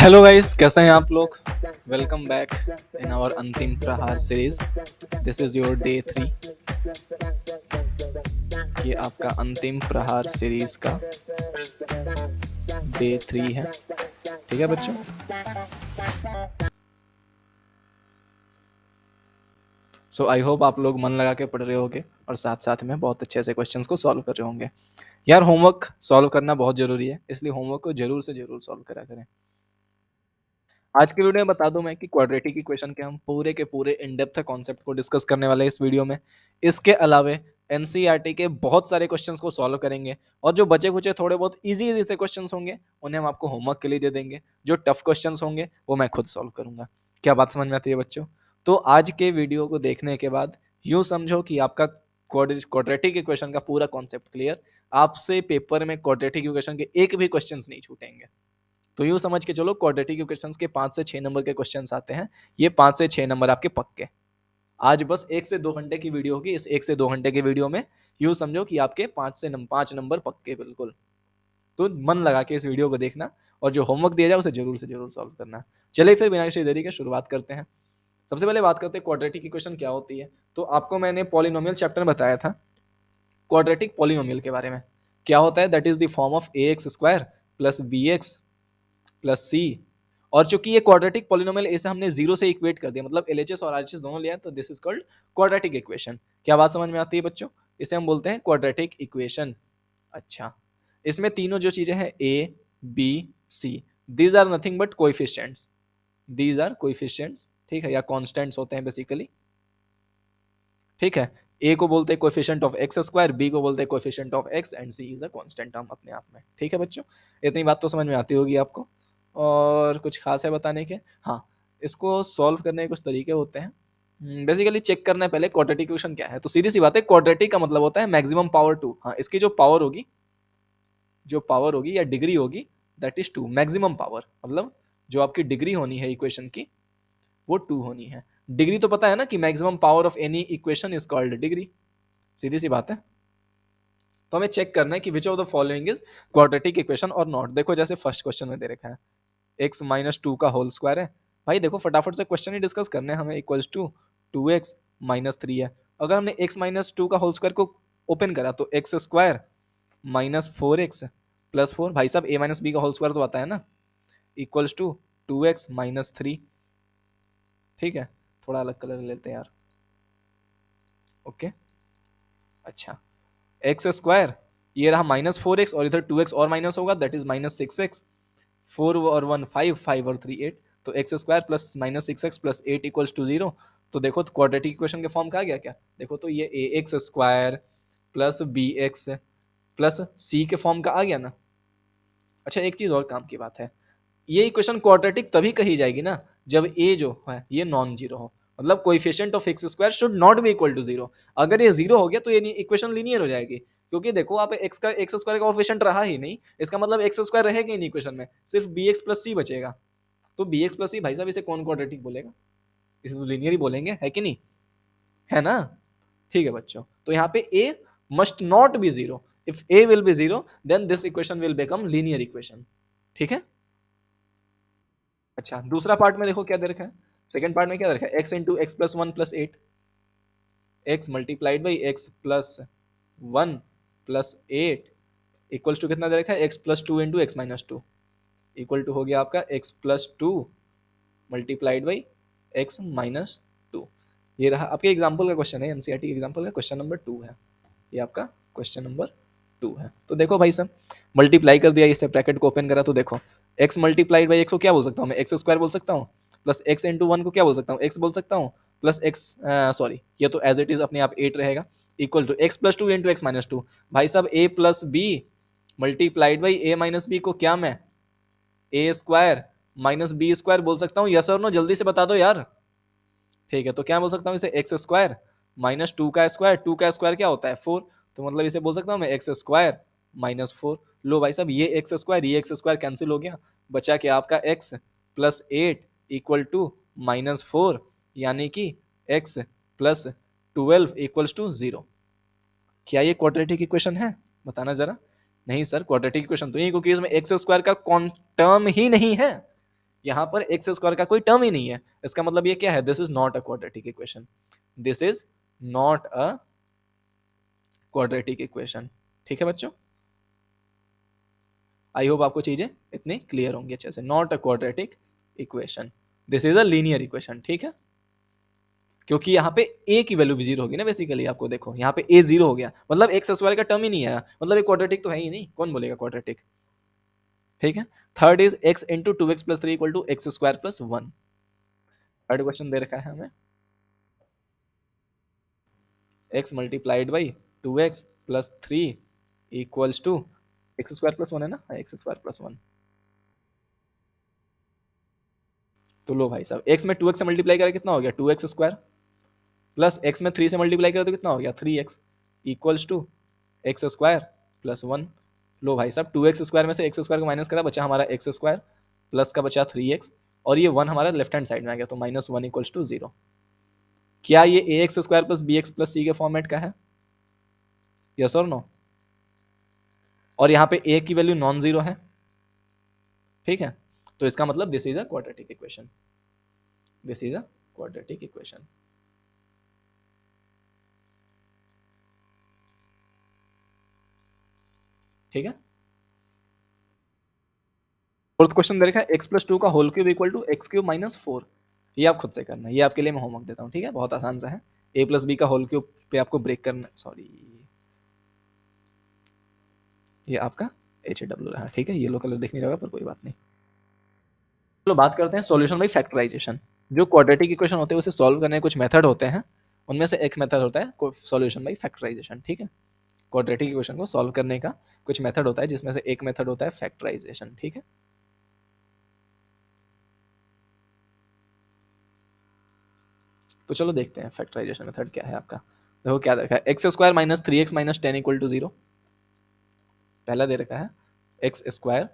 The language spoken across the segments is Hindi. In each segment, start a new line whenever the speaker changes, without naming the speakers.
हेलो गाइस, कैसे हैं आप लोग। वेलकम बैक इन आवर अंतिम प्रहार series. This is your day 3। ये आपका अंतिम प्रहार सीरीज का डे 3 है। ठीक है बच्चों। सो आई होप आप लोग मन लगा के पढ़ रहे होंगे और साथ साथ में बहुत अच्छे से क्वेश्चंस को सॉल्व कर रहे होंगे। यार होमवर्क सॉल्व करना बहुत जरूरी है, इसलिए होमवर्क को जरूर से जरूर सॉल्व करा करें। आज की वीडियो में बता दूं मैं कि क्वाड्रेटिक इक्वेशन के हम पूरे के पूरे इन डेप्थ कॉन्सेप्ट को डिस्कस करने वाले हैं इस वीडियो में। इसके अलावे एनसीईआरटी के बहुत सारे क्वेश्चंस को सॉल्व करेंगे और जो बचे कुचे थोड़े बहुत इजी इजी से क्वेश्चंस होंगे उन्हें हम आपको होमवर्क के लिए दे देंगे। जो टफ क्वेश्चंस होंगे वो मैं खुद सॉल्व करूंगा। क्या बात समझ में आती है बच्चों? तो आज के वीडियो को देखने के बाद यूं समझो कि आपका क्वाड्रेटिक इक्वेशन का पूरा कॉन्सेप्ट क्लियर। आपसे पेपर में क्वाड्रेटिक इक्वेशन के एक भी क्वेश्चन नहीं छूटेंगे। तो यूं समझ के चलो क्वाड्रेटिक इक्वेशंस के 5 से 6 नंबर के क्वेश्चंस आते हैं। ये 5 से 6 नंबर आपके पक्के। आज बस 1 से 2 घंटे की वीडियो होगी। इस 1 से 2 घंटे की वीडियो में यूं समझो कि आपके 5 नंबर पक्के बिल्कुल। तो मन लगा के इस वीडियो को देखना और जो होमवर्क दिया जाए उसे जरूर से जरूर सॉल्व करना। चलिए फिर बिना किसी देरी के शुरुआत करते हैं। सबसे पहले बात करते हैं क्वाड्रेटिक इक्वेशन क्या होती है। तो आपको मैंने पॉलिनोमियल चैप्टर में बताया था क्वाड्रेटिक पॉलिनोमियल के बारे में। क्या होता है? That is the form of a x square plus B x plus c. और चूंकि ये क्वाड्रेटिक पॉलिनोमियल इसे हमने जीरो से इक्वेट कर दिया, मतलब एलएचएस और आरएचएस दोनों लिया, तो this is called quadratic equation. क्या बात समझ में आती है बच्चों? इसे हम बोलते हैं क्वाड्रेटिक इक्वेशन। अच्छा, इसमें तीनों जो चीजें हैं a b c, these are nothing but coefficients. These are coefficients, ठीक है, या कांस्टेंट्स होते हैं बेसिकली। ठीक है, ए को बोलते हैं coefficient of x square, b को बोलते हैं coefficient of x and c is a constant term अपने आप में। ठीक है बच्चों, इतनी बात तो समझ में आती होगी आपको। और कुछ खास है बताने के? हाँ, इसको सॉल्व करने के कुछ तरीके होते हैं। बेसिकली चेक करना है पहले क्वाड्रेटिक इक्वेशन क्या है। तो सीधी सी बात है, क्वाड्रेटिक का मतलब होता है मैक्सिमम पावर 2। हाँ, इसकी जो पावर होगी, या डिग्री होगी, दैट इज 2। मैक्सिमम पावर मतलब जो आपकी डिग्री होनी है इक्वेशन की वो 2 होनी है। डिग्री तो पता है ना कि maximum power of any equation is called degree. सीधी सी बात है। तो हमें चेक करना है कि which of the following is quadratic equation और नॉट। देखो जैसे फर्स्ट क्वेश्चन में दे रखा है एक्स माइनस 2 का होल स्क्वायर है। भाई देखो फटाफट से क्वेश्चन ही डिस्कस करने हैं हमें। इक्वल्स टू 2x माइनस 3 है। अगर हमने x माइनस 2 का होल स्क्वायर को ओपन करा तो x square minus 4x plus 4। भाई साहब a माइनस बी का होल स्क्वायर तो आता है ना, इक्वल्स टू 2x माइनस 3। ठीक है, थोड़ा अलग कलर लेते हैं यार। ओके, अच्छा, एक्स स्क्वायर ये रहा माइनस 4x और इधर 2x और माइनस होगा, दैट इज माइनस 6x। 4 और 1 5, 5 और 3 8। तो x square plus minus 6x plus 8 equals to 0। तो देखो क्वाड्रेटिक इक्वेशन के फॉर्म का आ गया क्या? देखो तो ये a x square plus B x plus c के फॉर्म का आ गया ना। अच्छा, एक चीज और काम की बात है, ये इक्वेशन क्वाड्रेटिक तभी कही जाएगी ना जब ए जो है ये नॉन जीरो हो। मतलब coefficient of x square should not be equal to zero. अगर ये जीरो हो गया तो ये इक्वेशन लीनियर हो जाएगी। क्योंकि देखो आप एक्स स्क्वायर का कोएफिशिएंट रहा ही नहीं, इसका मतलब एक्स स्क्वायर रहेगा ही नहीं इक्वेशन में, सिर्फ बी एक्स प्लस सी बचेगा। तो बी एक्स प्लस सी, भाई साहब इसे कौन क्वाड्रेटिक बोलेगा? इसे तो लीनियर ही बोलेंगे, है कि नहीं? है ना? ठीक है बच्चों, तो यहाँ पे a must not be zero. If a will be zero then this equation will become linear equation. ठीक है। अच्छा, दूसरा पार्ट में देखो क्या दे रखा है। सेकंड पार्ट में क्या दे रखा है? X into x plus 1 plus 8, x multiplied by x plus 1 plus 8 equals to कितना दे रखा है? X plus 2 into x minus 2 equal to हो गया आपका x plus 2 multiplied by x minus 2। ये रहा आपके एग्जाम्पल का क्वेश्चन है, एनसीईआरटी के एग्जाम्पल का क्वेश्चन नंबर 2 है। ये आपका क्वेश्चन नंबर 2 है। तो देखो भाई साहब, मल्टीप्लाई कर दिया, इसे ब्रैकेट को ओपन करा तो देखो एक्स मल्टीप्लाइड बाई एक्स को क्या बोल सकता हूँ मैं? एक्स स्क्वायर बोल सकता हूँ। प्लस एक्स इंटू 1 को क्या बोल सकता हूँ? एक्स बोल सकता हूँ। प्लस एक्स, सॉरी, ये तो एज इट इज अपने आप 8 रहेगा। Equal to x plus 2 into x minus 2। भाई साहब a plus b multiplied by a minus b को क्या मैं a square minus b square बोल सकता हूँ? यस और नो, जल्दी से बता दो यार। ठीक है, तो क्या बोल सकता हूँ इसे? एक्स स्क्वायर माइनस 2 का स्क्वायर, 2 का स्क्वायर क्या होता है? 4। तो मतलब इसे बोल सकता हूँ मैं एक्स स्क्वायर माइनस 4। लो भाई साहब, ये एक्स स्क्वायर कैंसिल हो गया, बचा क्या आपका x plus 8 equal to minus 4, यानी कि एक्स प्लस 12 इक्वल्स टू 0। क्या ये क्वाड्रेटिक इक्वेशन है? बताना जरा। नहीं सर, क्वाड्रेटिक इक्वेशन तो नहीं, क्योंकि इसमें एक्स स्क्वायर का टर्म ही नहीं है। यहाँ पर एक्स स्क्वायर का कोई टर्म ही नहीं है, इसका मतलब ये क्या है, this is not a quadratic equation, this is not a quadratic equation. ठीक है बच्चों, आई होप आपको चीजें इतनी क्लियर होंगी अच्छे से। Not a quadratic equation, this is a linear equation. ठीक है, क्योंकि यहाँ पे ए की वैल्यू भी जीरो होगी ना, बेसिकली आपको देखो यहाँ पे ए जीरो हो गया, मतलब एक्स स्क्वायर का टर्म ही नहीं आया, मतलब एक क्वाड्रेटिक तो है ही नहीं, कौन बोलेगा क्वाड्रेटिक। ठीक है, third is x into two x plus three equal to x square plus one. Third question दे रखा है हमें, x multiplied by two x plus three equals to x square plus one है ना, एक्स स्क्वायर प्लस वन। तो लो भाई साहब, एक्स में टू एक्स से मल्टीप्लाई करें कितना हो गया, two x square, plus x में थ्री से मल्टीप्लाई करें तो कितना हो गया, three x, equals to x square plus one. लो भाई साहब, टू एक्स स्क्वायर में से एक्स स्क्वायर को माइनस करा, बचा हमारा एक्स स्क्वायर, प्लस का बचा थ्री एक्स, और ये वन हमारा लेफ्ट हैंड साइड में आ गया, तो minus one equals to zero. क्या ये a x square plus B x plus c के फॉर्मेट का है, यस और नो। और यहाँ पे ए की वैल्यू नॉन जीरो है, ठीक है, तो इसका मतलब this is a quadratic equation, this is a quadratic equation. ठीक है, फोर्थ क्वेश्चन दे रखा है एक्स प्लस टू का whole cube equal to x cube minus four. ये आप खुद से करना है, ये आपके लिए मैं होमवर्क देता हूँ, ठीक है, बहुत आसान सा है। ए प्लस बी का होल क्यूब पे आपको ब्रेक करना, सॉरी ये आपका एच ए डब्ल्यू रहा, ठीक है, येलो कलर दिख नहीं रहा पर कोई बात नहीं। चलो बात करते हैं सॉल्यूशन बाई फैक्टराइजेशन। जो क्वाड्रेटिक इक्वेशन होते हैं उसे सॉल्व करने के कुछ मेथड होते हैं, उनमें से एक मेथड होता है सॉल्यूशन बाई फैक्टराइजेशन। ठीक है, क्वाड्रेटिक इक्वेशन को सॉल्व करने का कुछ मेथड होता है, जिसमें से एक मेथड होता है फैक्टराइजेशन। ठीक है, तो चलो देखते हैं फैक्टराइजेशन मेथड क्या है आपका। देखो क्या देखा है, x square minus three x minus ten equal to zero. पहला दे रखा है x square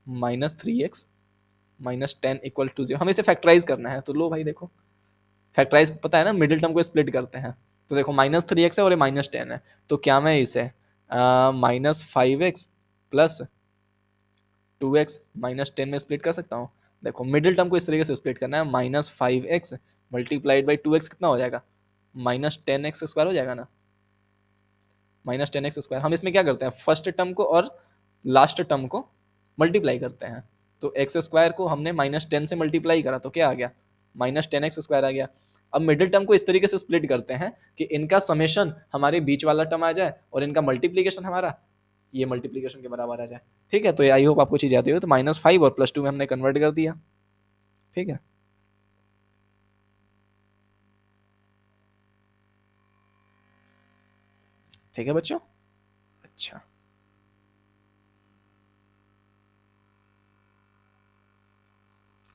minus three x minus ten equal to zero, हमें इसे फैक्टराइज करना है। तो लो भाई देखो, फैक्टराइज पता है ना, मिडिल टर्म को स्प्लिट करते हैं। तो देखो माइनस थ्री एक्स है और ये माइनस टेन है, तो क्या मैं इसे minus five x plus to x minus ten में स्प्लिट कर सकता हूँ। देखो मिडिल टर्म को इस तरीके से स्प्लिट करना है, minus five x multiplied by two x कितना हो जाएगा, माइनस टेन एक्स स्क्वायर हो जाएगा ना, माइनस टेन एक्स स्क्वायर। हम इसमें क्या करते हैं, फर्स्ट टर्म को और लास्ट टर्म को मल्टीप्लाई करते हैं। तो एक्स स्क्वायर को हमने माइनस टेन से मल्टीप्लाई करा तो क्या आ गया, माइनस टेन एक्स स्क्वायर आ गया। अब मिडिल टर्म को इस तरीके से स्प्लिट करते हैं कि इनका समेशन हमारे बीच वाला टर्म आ जाए और इनका मल्टीप्लीकेशन हमारा ये मल्टीप्लीकेशन के बराबर आ जाए। ठीक है, तो ये आई होप आपको चीज आती हो। तो माइनस फाइव और प्लस टू में हमने कन्वर्ट कर दिया। ठीक है, ठीक है बच्चों, अच्छा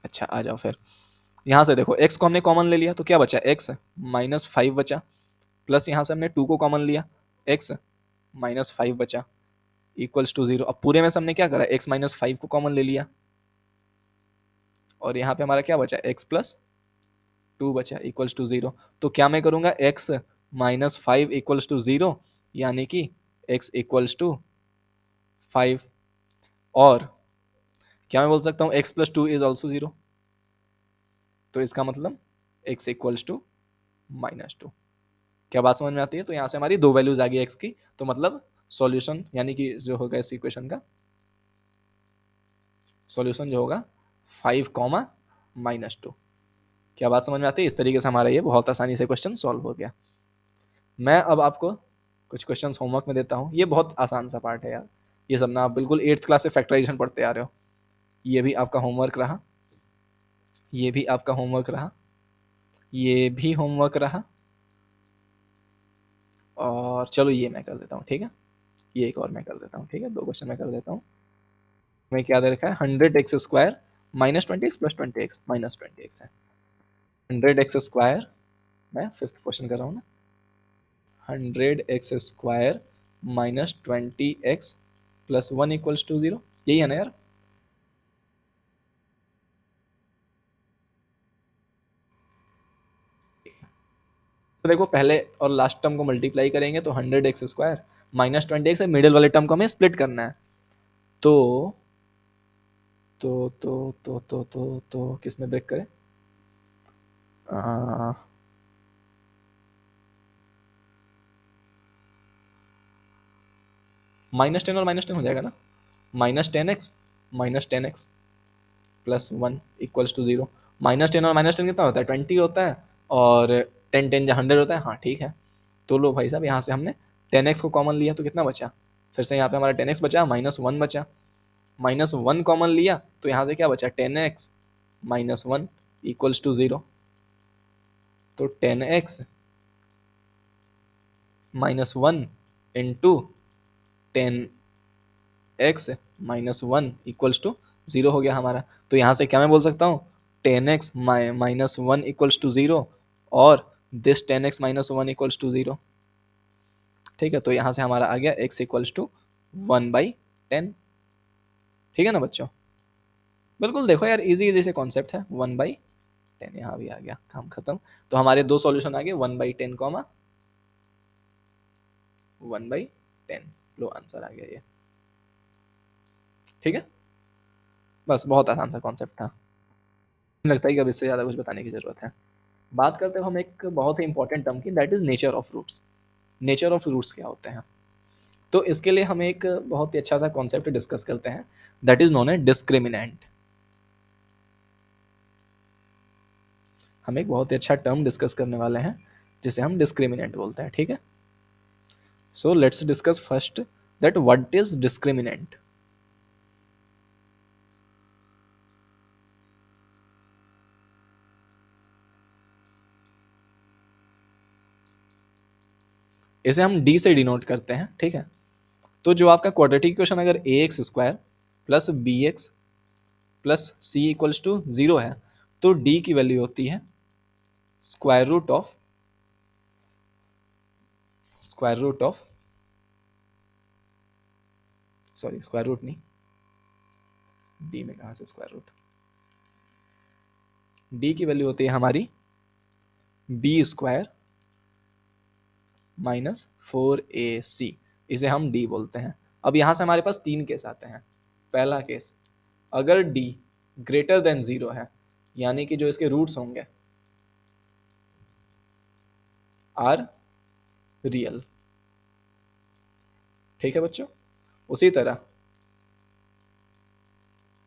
अच्छा आ जाओ फिर। यहाँ से देखो x को हमने कॉमन ले लिया तो क्या बचा, x माइनस फाइव बचा, प्लस यहाँ से हमने टू को कॉमन लिया, x माइनस फाइव बचा, इक्वल्स टू जीरो। अब पूरे में से हमने क्या करा, x माइनस फाइव को कॉमन ले लिया और यहाँ पे हमारा क्या बचा, x प्लस टू बचा, इक्वल्स टू जीरो। तो क्या मैं करूँगा, x minus five equals to zero, यानी कि x इक्वल्स टू फाइव। और क्या मैं बोल सकता हूँ, x plus two is also zero, तो इसका मतलब x equals to minus two. क्या बात समझ में आती है। तो यहाँ से हमारी दो वैल्यूज आ गई एक्स की, तो मतलब सॉल्यूशन यानी कि जो होगा इस इक्वेशन का सॉल्यूशन जो होगा फाइव कॉमा माइनस टू। क्या बात समझ में आती है। इस तरीके से हमारा ये बहुत आसानी से क्वेश्चन सॉल्व हो गया। मैं अब आपको कुछ क्वेश्चन होमवर्क में देता हूँ, ये बहुत आसान सा पार्ट है यार, ये सब ना आप बिल्कुल एट्थ क्लास से फैक्टराइजेशन पढ़ते आ रहे हो। ये भी आपका होमवर्क रहा, ये भी आपका होमवर्क रहा, ये भी होमवर्क रहा, और चलो ये मैं कर देता हूँ। ठीक है, ये एक और मैं कर देता हूँ। ठीक है, दो क्वेश्चन मैं कर देता हूँ। में क्या दे रखा है, hundred x square minus twenty x plus twenty x minus twenty x है। हंड्रेड एक्स स्क्वायर, मैं फिफ्थ क्वेश्चन कर रहा हूँ ना, hundred x square minus twenty x plus one equals to zero, यही है ना यार। तो देखो पहले और लास्ट टर्म को मल्टीप्लाई करेंगे तो hundred x square minus twenty x, middle वाले टर्म को हमें स्प्लिट करना है। तो तो किस में ब्रेक करें? -10 और -10 हो जाएगा ना, -10x +1 इक्वल्स टू 0। -10 और -10 कितना होता है? 20 होता है, और 10 10 जा 100 होता है। हाँ ठीक है, तो लो भाई साहब यहाँ से हमने 10x को कॉमन लिया तो कितना बचा? फिर से यहाँ पे हमारा 10x बचा, -1 बचा, -1 कॉमन लिया तो यहाँ से क्या बचा? 10x -1 equals to 0। तो 10x -1 into 10x -1 equals to 0 हो गया हमारा। तो यहाँ से क्या मैं बोल सकता हूँ? 10x -1 इक्वल्स टू 0 और दिस 10x -1 इक्वल्स टू 0। ठीक है, तो यहाँ से हमारा आ गया x इक्वल्स टू 1/10। ठीक है ना बच्चों? बिल्कुल, देखो यार इजी इजी से कॉन्सेप्ट है। 1/10 यहाँ भी आ गया, काम खत्म। तो हमारे दो सॉल्यूशन आ गए, 1/10 कॉमा 1/10। लो आंसर आ गया ये। ठीक है, बस बहुत आसान सा कॉन्सेप्ट था, लगता है कि अब इससे ज़्यादा कुछ बताने की ज़रूरत है। बात करते हैं हम एक बहुत ही इंपॉर्टेंट टर्म की, that is nature of roots. Nature of roots क्या होते हैं? तो इसके लिए हम एक बहुत ही अच्छा सा कॉन्सेप्ट डिस्कस करते हैं, that is known as discriminant. हम एक बहुत ही अच्छा टर्म डिस्कस करने वाले हैं जिसे हम डिस्क्रिमिनेंट बोलते हैं। ठीक है, so let's discuss first that what is discriminant. इसे हम डी से डिनोट करते हैं। ठीक है, तो जो आपका क्वाड्रेटिक इक्वेशन अगर a x square plus B x plus C equals to 0 है, तो डी की वैल्यू होती है square root of sorry square root नहीं, डी में कहाँ से स्क्वायर रूट? डी की वैल्यू होती है हमारी बी स्क्वायर -4ac, इसे हम डी बोलते हैं। अब यहां से हमारे पास तीन केस आते हैं। पहला केस, अगर डी ग्रेटर देन 0 है, यानी कि जो इसके रूट्स होंगे आर रियल। ठीक है बच्चों, उसी तरह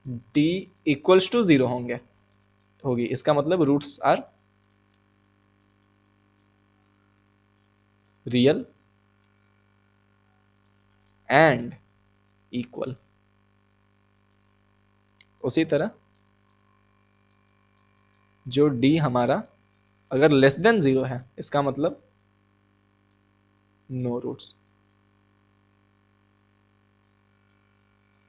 डी इक्वल्स टू 0 होगी, इसका मतलब roots are real and equal. उसी तरह जो डी हमारा अगर लेस देन 0 है, इसका मतलब नो रूट्स।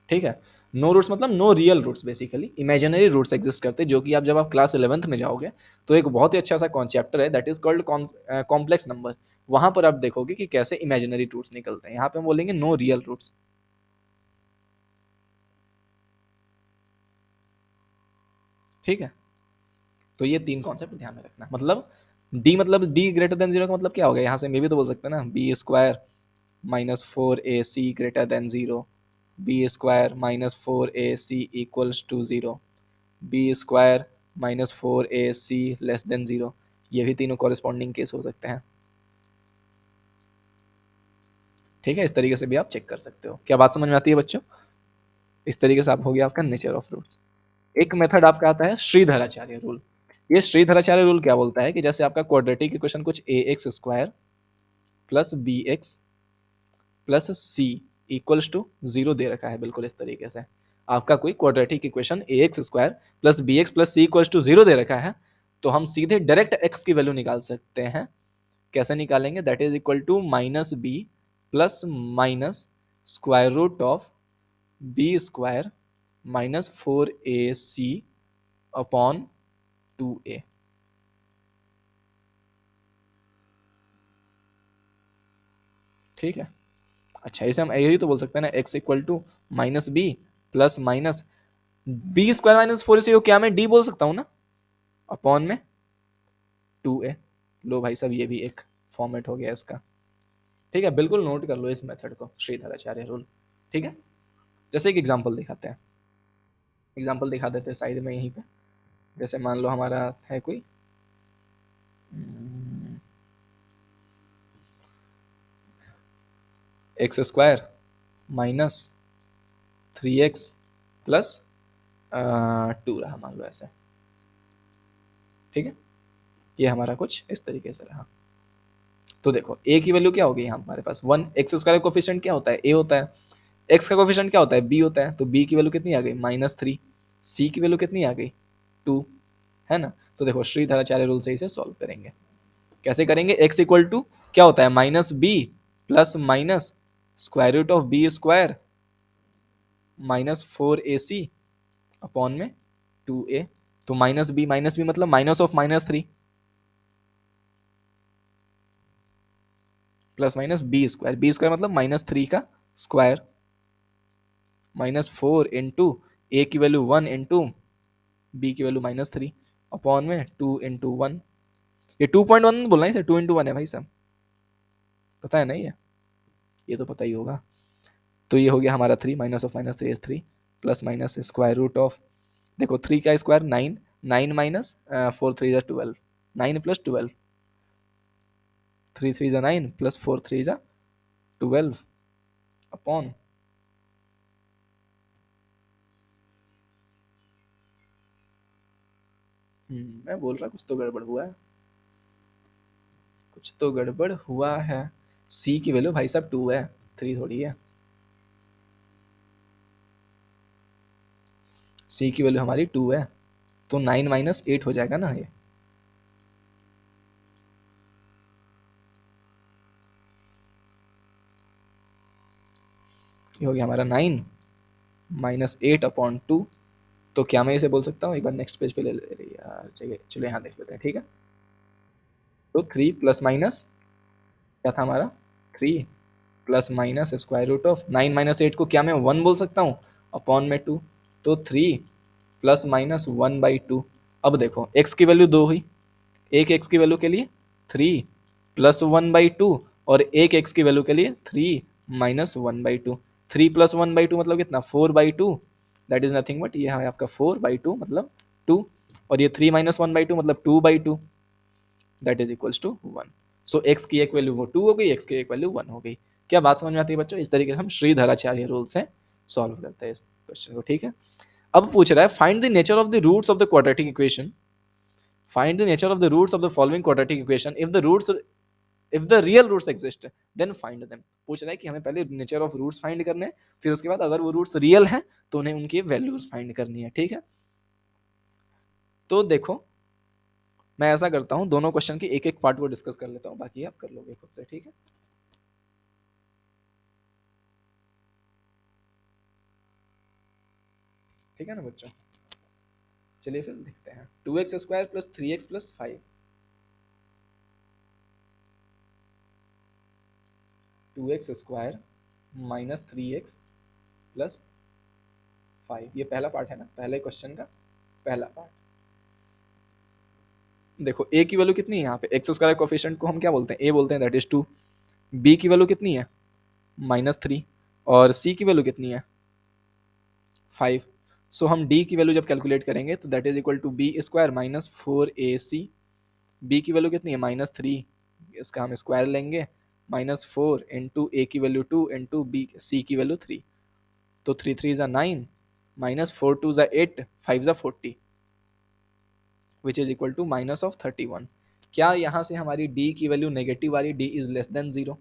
ठीक है, नो रूट्स मतलब no real roots, basically imaginary roots exist करते हैं, जो कि आप जब आप क्लास 11th में जाओगे तो एक बहुत ही अच्छा सा कॉन्सेप्टर है that is called complex number. वहां पर आप देखोगे कि कैसे इमेजिनरी रूट्स निकलते हैं। यहाँ पे हम बोलेंगे नो रियल रूट्स। ठीक है, तो ये तीन कॉन्सेप्ट ध्यान में रखना। मतलब डी ग्रेटर देन 0 का मतलब क्या होगा? यहाँ से मैं भी तो बोल सकते हैं ना, b square -4ac greater than 0, b square -4ac equals to 0, b square -4ac less than 0। ये भी तीनों कॉरेस्पॉन्डिंग केस हो सकते हैं। ठीक है, इस तरीके से भी आप चेक कर सकते हो। क्या बात समझ में आती है बच्चों? इस तरीके से आप हो गया आपका नेचर ऑफ रूट्स। एक मेथड आपका आता है श्रीधराचार्य रूल। ये श्रीधराचार्य रूल क्या बोलता है कि जैसे आपका क्वाड्रेटिक इक्वेशन कुछ A x square plus B x plus C equals to 0 दे रखा है, बिल्कुल इस तरीके से आपका कोई quadratic equation A x square plus B x plus C equals to 0 दे रखा है, तो हम सीधे डायरेक्ट एक्स की वैल्यू निकाल सकते हैं। कैसे निकालेंगे? That is equal to -b plus minus square root of b square -4ac upon 2a। ठीक है, अच्छा इसे हम यही तो बोल सकते हैं ना, x equal to -b plus minus b square -4ac को क्या मैं d बोल सकता हूँ ना, अपॉन में 2a। लो भाई साहब, ये भी एक फॉर्मेट हो गया इसका। ठीक है, बिल्कुल नोट कर लो इस मेथड को, श्रीधराचार्य रूल। ठीक है, जैसे एक एग्जांपल दिखाते हैं। एग्जाम्पल दिखा देते हैं साइड में यहीं पे। जैसे मान लो हमारा है कोई x square minus 3x plus 2 रहा, मान लो ऐसे, ठीक है। ये हमारा कुछ इस तरीके से रहा। तो देखो a की वैल्यू क्या होगी यहाँ हमारे पास 1, एक्स स्क्वायर कोफिशिएंट क्या होता है a होता है, x का कोफिशिएंट क्या होता है b होता है, तो b की वैल्यू कितनी आ गई -3, c की वैल्यू कितनी आ गई 2, है ना। तो देखो श्रीधराचार्य रूल से इसे सॉल्व करेंगे। कैसे करेंगे, x इक्वल टू क्या होता है -b plus minus square root of b square -4ac upon में 2a। तो माइनस बी मतलब minus of -3 plus minus b square मतलब -3 का स्क्वायर -4 इंटू ए की वैल्यू 1 इंटू बी की वैल्यू -3 अपॉन में 2 इंटू 1। ये 2.1 बोलना है, इसे 2 इंटू 1 है भाई साहब, पता है ना ये तो पता ही होगा। तो ये हो गया हमारा 3 -3 is 3 plus minus square root of, देखो 3 का स्क्वायर 9, 9 माइनस 4 3 जा 12, 9 प्लस 12, 3 3 जा 9 प्लस 4 3 जा 12 अपॉन मैं बोल रहा कुछ तो गड़बड़ हुआ है, कुछ तो गड़बड़ हुआ है। सी की वैल्यू भाई साहब 2 है, 3 थोड़ी है। सी की वैल्यू हमारी 2 है, तो 9 माइनस 8 हो जाएगा ना ये हो गया हमारा 9 -8 अपॉन 2। तो क्या मैं इसे बोल सकता हूँ, एक बार नेक्स्ट पेज पे ले ले यार, चलिए चलो यहाँ देख लेते हैं, ठीक है। तो 3 प्लस माइनस क्या था हमारा 3 plus minus square root of 9 -8 को क्या मैं 1 बोल सकता हूँ अपॉन में 2, तो 3 प्लस माइनस 1/2। अब देखो x की वैल्यू 2 हुई, एक x की वैल्यू के लिए 3 प्लस 1/2 और एक x की वैल्यू के लिए 3 माइनस 1/2। 3 प्लस 1/2 मतलब कितना 4/2, दैट इज नथिंग बट ये है आपका 4/2 मतलब 2, और ये 3 माइनस 1/2 मतलब 2/2, that is equals to 1। So x की एक वैल्यू वो 2 हो गई, x की एक वैल्यू 1 हो गई। क्या बात समझ में आती है बच्चों, इस तरीके से हम श्रीधराचार्य रूल से सॉल्व करते हैं इस क्वेश्चन को, ठीक है। अब पूछ रहा है find the nature of the roots of the quadratic equation, find the nature of the roots of the following quadratic equation if the real roots exist then find them. पूछ रहा है कि हमें पहले नेचर ऑफ रूट्स फाइंड करने हैं, फिर उसके बाद अगर वो रूट्स रियल हैं तो उन्हें उनकी वैल्यूज फाइंड करनी है, ठीक है। तो देखो मैं ऐसा करता हूं, दोनों क्वेश्चन की एक एक पार्ट को डिस्कस कर लेता हूं, बाकी आप कर लोगे खुद से, ठीक है। ठीक है ना बच्चों, चलिए फिर देखते हैं। 2x² plus 3x plus 5, 2x² minus 3x plus 5, ये पहला पार्ट है ना, पहले क्वेश्चन का पहला पार्ट। देखो a की वैल्यू कितनी है यहाँ पे, x² कोफिशिएंट को हम क्या बोलते हैं, a बोलते हैं, दैट इज 2। b की वैल्यू कितनी है -3, और c की वैल्यू कितनी है 5। सो हम d की वैल्यू जब कैलकुलेट करेंगे तो that is equal to b² minus 4ac। b की वैल्यू कितनी है -3, इसका हम स्क्वायर लेंगे, -4 इंटू a की वैल्यू 2 इंटू b c की वैल्यू 3, तो 3 3 ज़ा 9 माइनस 4 2 ज़ा 8 5 ज़ा 40 which is equal to minus of 31। क्या यहाँ से हमारी d की वैल्यू नेगेटिव आ रही, d is less than 0,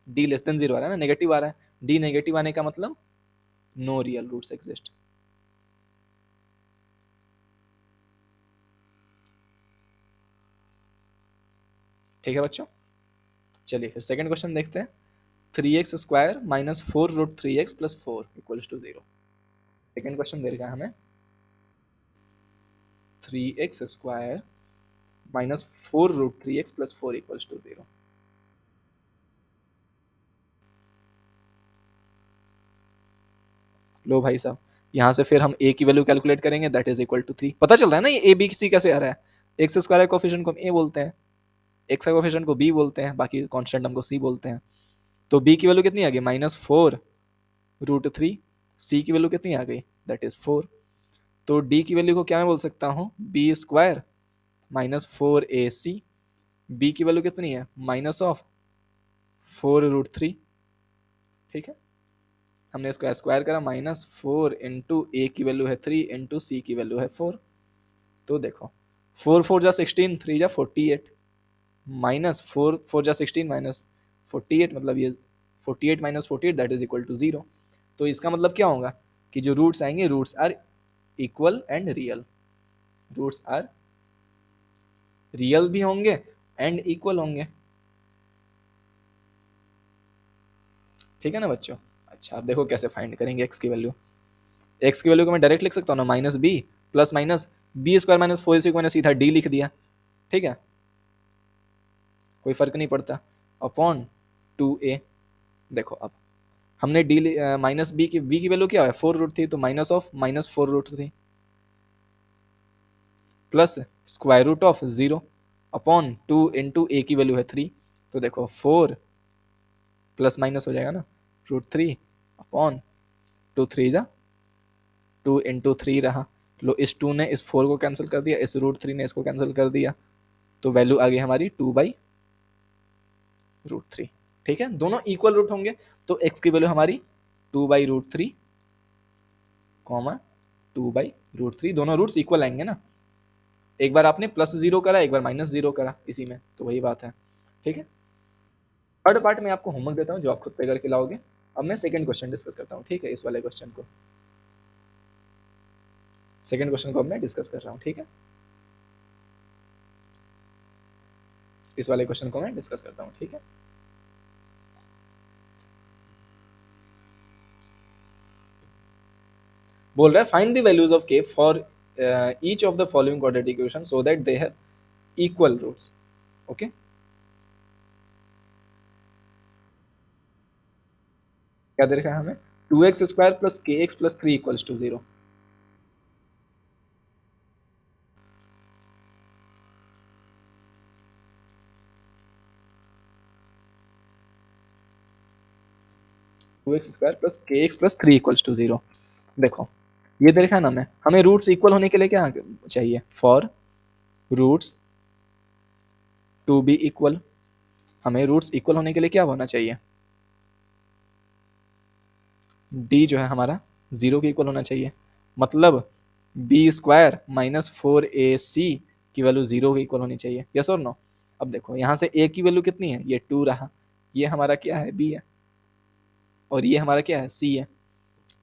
d less than 0 आ रहा है ना, नेगेटिव आ रहा है, d नेगेटिव आने का मतलब नो रियल रूट्स एग्जिस्ट। ठीक है बच्चों, चलिए फिर सेकंड क्वेश्चन देखते हैं। 3x² minus 4 root 3x plus 4 equals to 0। Second question दे रखा है हमें 3x² minus 4 root 3x plus 4 equals to 0। लो भाई साहब, यहाँ से फिर हम a की वैल्यू कैलकुलेट करेंगे, दैट इज इक्वल टू 3। पता चल रहा है ना ये a b c कैसे आ रहा है, x² कोफिशिएंट को हम a बोलते हैं, x का कोफिशिएंट को b बोलते हैं, बाकी कांस्टेंट हमको c बोलते हैं। तो b की वैल्यू कितनी आ गई -4 रूट 3, c की वैल्यू कितनी आ गई दैट इज 4। तो डी की वैल्यू को क्या मैं बोल सकता हूँ, बी स्क्वायर माइनस 4ac। बी की वैल्यू कितनी है, माइनस ऑफ 4√3। ठीक है, हमने इसको स्क्वायर करा, माइनस 4 इंटू ए की वैल्यू है 3 इंटू सी की वैल्यू है 4। तो देखो 4 4 जा 16, 3 जा 48, माइनस 4 4 जा 16 माइनस 48, मतलब ये 48 minus 48 that is equal to 0। तो इसका मतलब क्या होगा कि जो रूट्स आएंगे, roots are equal and real, roots are real भी होंगे एंड इक्वल होंगे। ठीक है ना बच्चों। अच्छा अब देखो कैसे फाइंड करेंगे एक्स की वैल्यू। एक्स की वैल्यू को मैं डायरेक्ट लिख सकता हूँ ना, minus b plus minus b square minus 4ac को मैंने सीधा डी लिख दिया। ठीक है, कोई फर्क नहीं पड़ता, अपॉन 2a। देखो अब हमने डी माइनस बी की वैल्यू क्या है, 4√3, तो minus of minus 4√3 plus square root of 0 upon 2 into ए की वैल्यू है 3। तो देखो 4 प्लस माइनस हो जाएगा ना, √3 अपॉन 2 3 जा 2 इंटू 3 रहा। लो इस 2 ने इस 4 को कैंसिल कर दिया, इस √3 ने इसको कैंसिल कर दिया, तो वैल्यू आ गई हमारी 2/√3। ठीक है, दोनों इक्वल रूट होंगे, तो x की वैल्यू हमारी 2/√3 कॉमा 2/√3, दोनों रूट्स इक्वल आएंगे ना। एक बार आपने प्लस 0 करा, एक बार माइनस 0 करा, इसी में तो वही बात है। ठीक है, थर्ड पार्ट में आपको होमवर्क देता हूँ जो आप खुद से करके लाओगे। अब मैं सेकंड क्वेश्चन डिस्कस करता हूँ। ठीक है, इस वाले क्वेश्चन को, सेकंड क्वेश्चन को अब मैं डिस्कस कर रहा हूँ। ठीक है, इस वाले क्वेश्चन को मैं डिस्कस करता हूँ। ठीक है, बोल रहा है find the values of k for each of the following quadratic equation so that they have equal roots. Okay, क्या दे रखा है हमें, 2x² plus kx plus 3 equals to 0। 2x² plus kx plus 3 equals to 0। देखो ये दे रखा है ना, हमें रूट्स इक्वल होने के लिए क्या चाहिए, for roots to be equal, हमें रूट्स इक्वल होने के लिए क्या होना चाहिए, डी जो है हमारा 0 के इक्वल होना चाहिए। मतलब बी स्क्वायर माइनस 4ac की वैल्यू 0 के इक्वल होनी चाहिए, यस और नो। अब देखो यहाँ से a की वैल्यू कितनी है, ये 2 रहा, ये हमारा क्या है, b है, और ये हमारा क्या है, c है।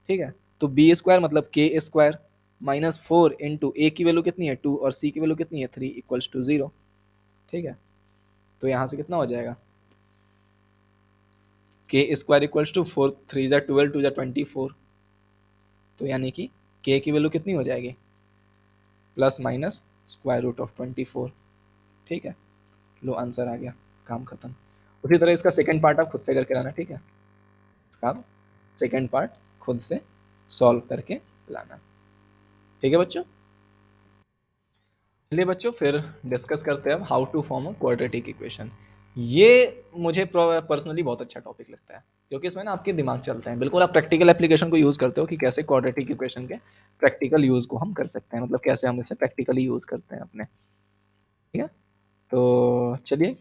ठीक है, तो बी स्क्वायर मतलब के स्क्वायर माइनस 4 इंटू ए की वैल्यू कितनी है 2 और सी की वैल्यू कितनी है 3 इक्वल्स टू 0। ठीक है, तो यहाँ से कितना हो जाएगा, के स्क्वायर इक्वल्स टू 4 3 जा 12 2 जा 24। तो यानी कि के की वैल्यू कितनी हो जाएगी, plus minus square root of 24। ठीक है, लो आंसर आ गया, काम खत्म। उसी तरह इसका सेकंड पार्ट आप खुद से करके लाना। ठीक है, इसका आप सेकंड पार्ट खुद से सॉल्व करके लाना। ठीक है बच्चों, चलिए बच्चों फिर डिस्कस करते हैं अब how to form a quadratic equation. ये मुझे पर्सनली बहुत अच्छा टॉपिक लगता है, क्योंकि इसमें ना आपके दिमाग चलते हैं, बिल्कुल आप प्रैक्टिकल एप्लीकेशन को यूज़ करते हो कि कैसे क्वाड्रेटिक इक्वेशन के प्रैक्टिकल यूज़ को हम कर सकते हैं, मतलब कैसे हम इसे प्रैक्टिकली यूज़ करते हैं अपने। ठीक है, तो चलिए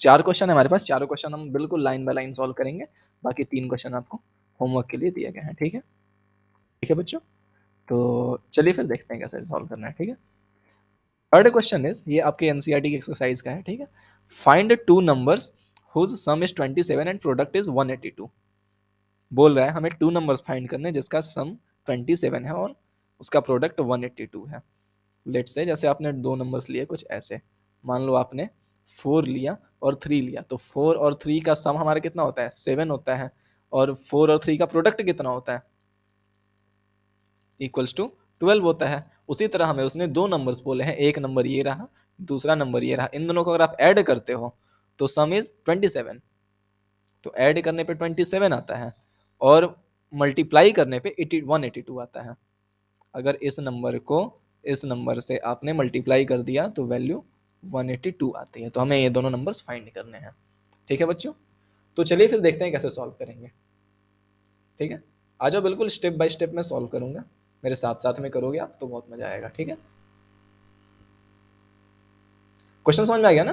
4 क्वेश्चन है हमारे पास, चारों क्वेश्चन हम बिल्कुल लाइन बाय लाइन सॉल्व करेंगे, बाकी 3 क्वेश्चन आपको होमवर्क के लिए दिए गए हैं। ठीक है बच्चों, तो चलिए फिर देखते हैं कैसे सॉल्व करना है। ठीक है, थर्ड क्वेश्चन इज, ये आपके एनसीईआरटी की एक्सरसाइज का है। ठीक है, find two numbers whose sum is 27 and product is 182। बोल रहा है हमें टू नंबर्स फाइंड करने जिसका सम 27 है और उसका प्रोडक्ट 182 है। लेट्स से जैसे आपने दो नंबर्स लिए कुछ ऐसे, मान लो आपने 4 लिया और 3 लिया, तो 4 और 3 का सम हमारा कितना होता है, 7 होता है, और 4 और 3 का प्रोडक्ट कितना होता है, इक्वल्स टू 12 होता है। उसी तरह हमें उसने दो नंबर्स बोले हैं, एक नंबर ये रहा, दूसरा नंबर ये रहा, इन दोनों को अगर आप ऐड करते हो तो सम इज 27। तो ऐड करने पे 27 आता है और मल्टीप्लाई करने पे 182 आता है। अगर इस नंबर को इस नंबर से आपने मल्टीप्लाई कर दिया तो वैल्यू 182 आती है। तो हमें ये दोनों नंबर्स फाइंड करने हैं। ठीक है बच्चों, तो चलिए फिर देखते हैं कैसे सॉल्व करेंगे। ठीक है, आ जाओ, बिल्कुल स्टेप बाय स्टेप में सॉल्व करूंगा। मेरे साथ साथ में करोगे आप तो बहुत मजा आएगा, ठीक है। क्वेश्चन समझ में आ गया ना?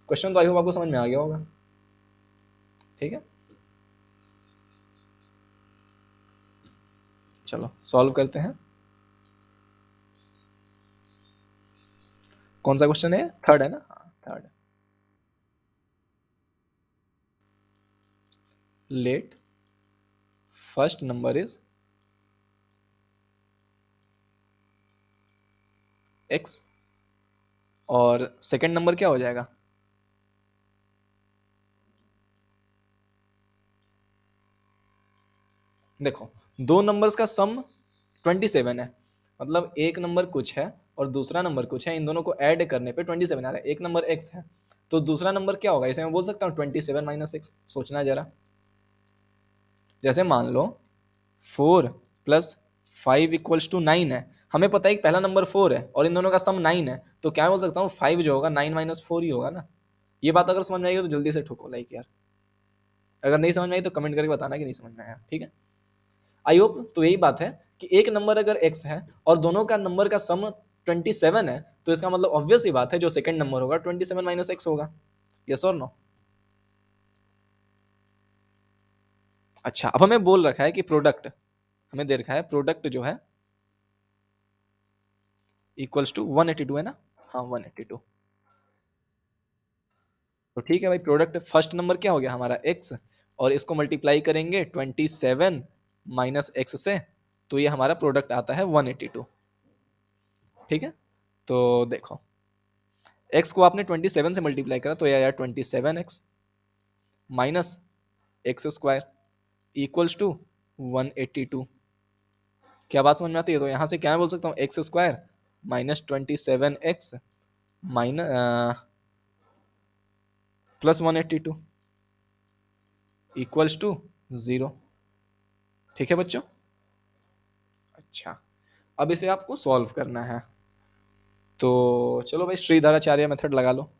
क्वेश्चन तो आई होप आपको समझ में आ गया होगा, ठीक है। चलो सॉल्व करते हैं। कौन सा क्वेश्चन है? थर्ड है ना? हाँ third. Let first number is x और सेकंड नंबर क्या हो जाएगा? देखो, दो नंबर्स का सम 27 है, मतलब एक नंबर कुछ है और दूसरा नंबर कुछ है, इन दोनों को ऐड करने पे 27 आ रहा है। एक नंबर एक्स है तो दूसरा नंबर क्या होगा, इसे मैं बोल सकता हूँ 27 माइनस एक्स। सोचना जरा, जैसे मान लो 4 + 5 = 9 है, हमें पता है कि पहला नंबर 4 है और इन दोनों का सम 9 है, तो क्या बोल सकता हूँ 5 जो होगा 9 माइनस 4 ही होगा ना। ये बात अगर समझ में आएगी तो जल्दी से ठोको लाइक यार, अगर नहीं समझ में आई तो कमेंट करके बताना कि नहीं समझ में आया, ठीक है। आई होप तो यही बात है कि एक नंबर अगर एक्स है और दोनों का नंबर का सम 27 है, तो इसका मतलब ऑब्वियस ही बात है जो सेकंड नंबर होगा 27 माइनस एक्स होगा। यस और नो? अच्छा, अब हमें बोल रखा है कि प्रोडक्ट, हमें दे रखा है प्रोडक्ट जो है इक्वल्स टू 182 है ना? हाँ 182। तो ठीक है भाई, प्रोडक्ट फर्स्ट नंबर क्या हो गया हमारा एक्स, और इसको मल्टीप्लाई करेंगे 27 माइनस एक्स से, तो ये हमारा प्रोडक्ट आता है 182, ठीक है। तो देखो, एक्स को आपने 27 से मल्टीप्लाई करा तो ये आया 27x minus x square equals to 182। क्या बात समझ में आती है? तो यहाँ से क्या बोल सकता हूँ, x square minus 27x minus plus 182 equals to 0, ठीक है बच्चों। अच्छा, अब इसे आपको सॉल्व करना है, तो चलो भाई श्रीधराचार्य मेथड लगा लो,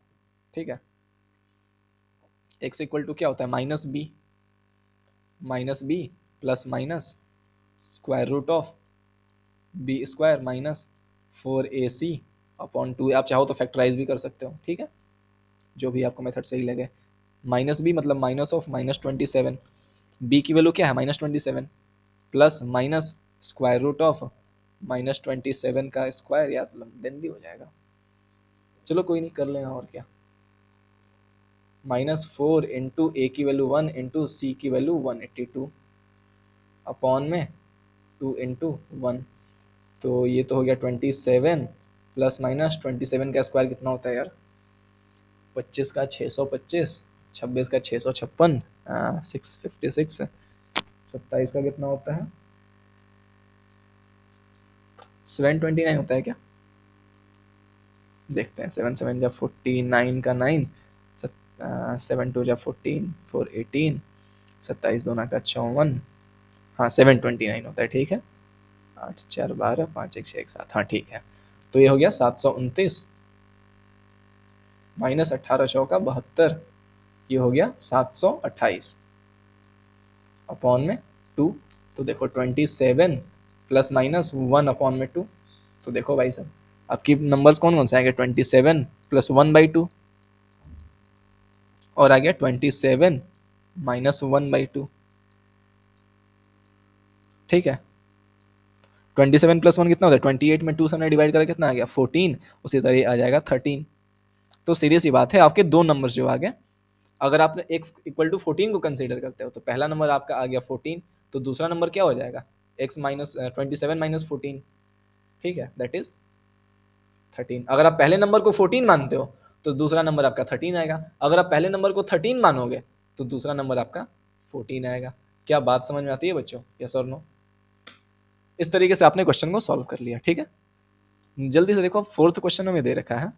ठीक है। एक्स इक्वल टू क्या होता है, minus b plus minus square root of b square minus 4ac upon 2, आप चाहो तो फैक्टराइज भी कर सकते हो, ठीक है, जो भी आपको मेथड सही लगे। माइनस बी मतलब माइनस ऑफ -27, बी की वैल्यू क्या है -27, plus minus square root of -27 का स्क्वायर, यार लेंदी हो जाएगा, चलो कोई नहीं कर लेना और क्या। -4 इंटू ए की वैल्यू 1 इंटू सी की वैल्यू 182 अपॉन में 2 इंटू 1, तो ये तो हो गया 27 प्लस माइनस 27 का स्क्वायर कितना होता है यार, 25 का 625, 26 का 656, 656, 27 का कितना होता है 729 होता है क्या, देखते हैं। 7 7 जा 49 का 9, 7 2 जा 14, 4 18, 27 2 का 54, हाँ 729 होता है, ठीक है। 8 4 12, 5 1 6 1 7, हाँ ठीक है। तो ये हो गया 729 माइनस 1872, ये हो गया 728 अपॉन में 2, तो देखो 27 प्लस माइनस 1 अपॉन में 2, तो देखो भाई साहब आपकी नंबर्स कौन कौन से आएंगे, 27 प्लस 1/2 और आ गया 27 माइनस 1/2, ठीक है। 27 प्लस 1 कितना होता है, 28 में 2 से हमने डिवाइड करा कितना आ गया 14, उसी तरह आ जाएगा 13। तो सीधी सी बात है, आपके दो नंबर्स जो आ गए, अगर आपने x इक्वल टू 14 को कंसीडर करते हो तो पहला नंबर आपका आ गया 14, तो दूसरा नंबर क्या हो जाएगा x माइनस 27 माइनस 14, ठीक है, दैट इज 13। अगर आप पहले नंबर को 14 मानते हो तो दूसरा नंबर आपका 13 आएगा, अगर आप पहले नंबर को 13 मानोगे तो दूसरा नंबर आपका 14 आएगा। क्या बात समझ में आती है बच्चों, यस और नो? इस तरीके से आपने क्वेश्चन को सॉल्व कर लिया, ठीक है। जल्दी से देखो, फोर्थ क्वेश्चन में दे रखा है,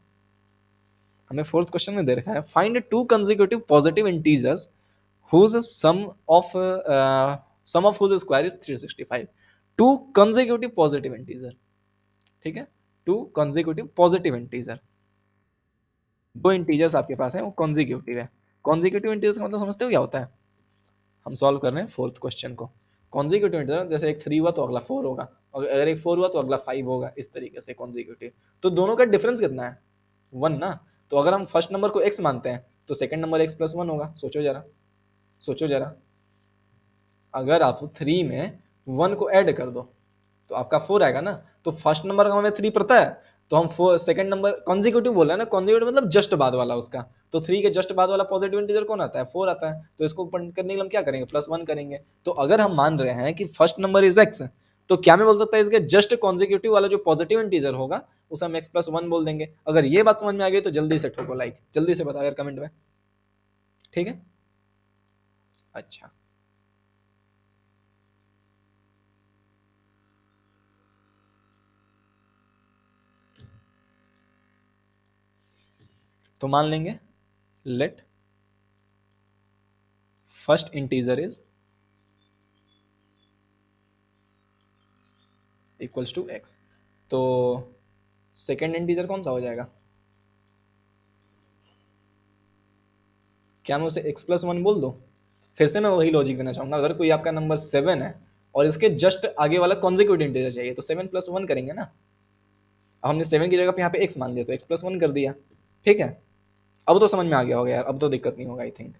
हमें फोर्थ क्वेश्चन में दे रखा है find to consecutive positive integers whose sum of whose square is 365, to consecutive positive integer, ठीक है, टू कंसेक्यूटिव पॉजिटिव इंटीजर, दो इंटीजर्स आपके पास है वो कॉन्जिक्यूटिव है। कॉन्जिक्यूटिव इंटीजर्स का मतलब समझते हो क्या होता है, हम सॉल्व कर रहे हैं फोर्थ क्वेश्चन को। कॉन्जिक्यूटिव इंटीजर जैसे एक 3 हुआ तो अगला 4 होगा, और अगर एक 4 हुआ तो अगला 5 होगा, इस तरीके से कॉन्जिक्यूटिव। तो दोनों का डिफरेंस कितना है? 1 ना। तो अगर हम फर्स्ट नंबर को x मानते हैं तो सेकंड नंबर x प्लस 1 होगा। सोचो जरा, सोचो जरा, अगर आप 3 में 1 को ऐड कर दो तो आपका 4 आएगा ना। तो फर्स्ट नंबर का हमें 3 पता है, तो हम 4 सेकंड नंबर कॉन्जिक्यूटिव बोला है ना, कॉन्जिक्यूटिव मतलब जस्ट बाद वाला उसका। तो 3 के जस्ट बाद वाला पॉजिटिव इंटीजर कौन आता है? 4 आता है। तो इसको करने के लिए हम क्या करेंगे? प्लस 1 करेंगे। तो अगर हम मान रहे हैं कि फर्स्ट नंबर इज x, तो क्या मैं बोल सकता है इसके जस्ट कॉन्जिक्यूटिव वाला जो पॉजिटिव इंटीजर होगा उसे हम x प्लस 1 बोल देंगे। अगर ये बात समझ में आ गई तो जल्दी से ठोको लाइक, जल्दी से बता यार कमेंट में, ठीक है? अच्छा, तो मान लेंगे let first integer is equals to x। तो सेकेंड इंटीजर कौन सा हो जाएगा? क्या मैं उसे x प्लस 1 बोल दूं? फिर से मैं वही लॉजिक देना चाहूंगा, अगर कोई आपका नंबर 7 है और इसके जस्ट आगे वाला कॉन्जिक्यूटिव इंटीजर चाहिए तो 7 प्लस 1 करेंगे ना। अब हमने 7 की जगह पे यहाँ पे x मान लिया तो x प्लस 1 कर दिया, ठीक है? अब तो समझ में आ गया होगा यार, अब तो दिक्कत नहीं होगा आई थिंक।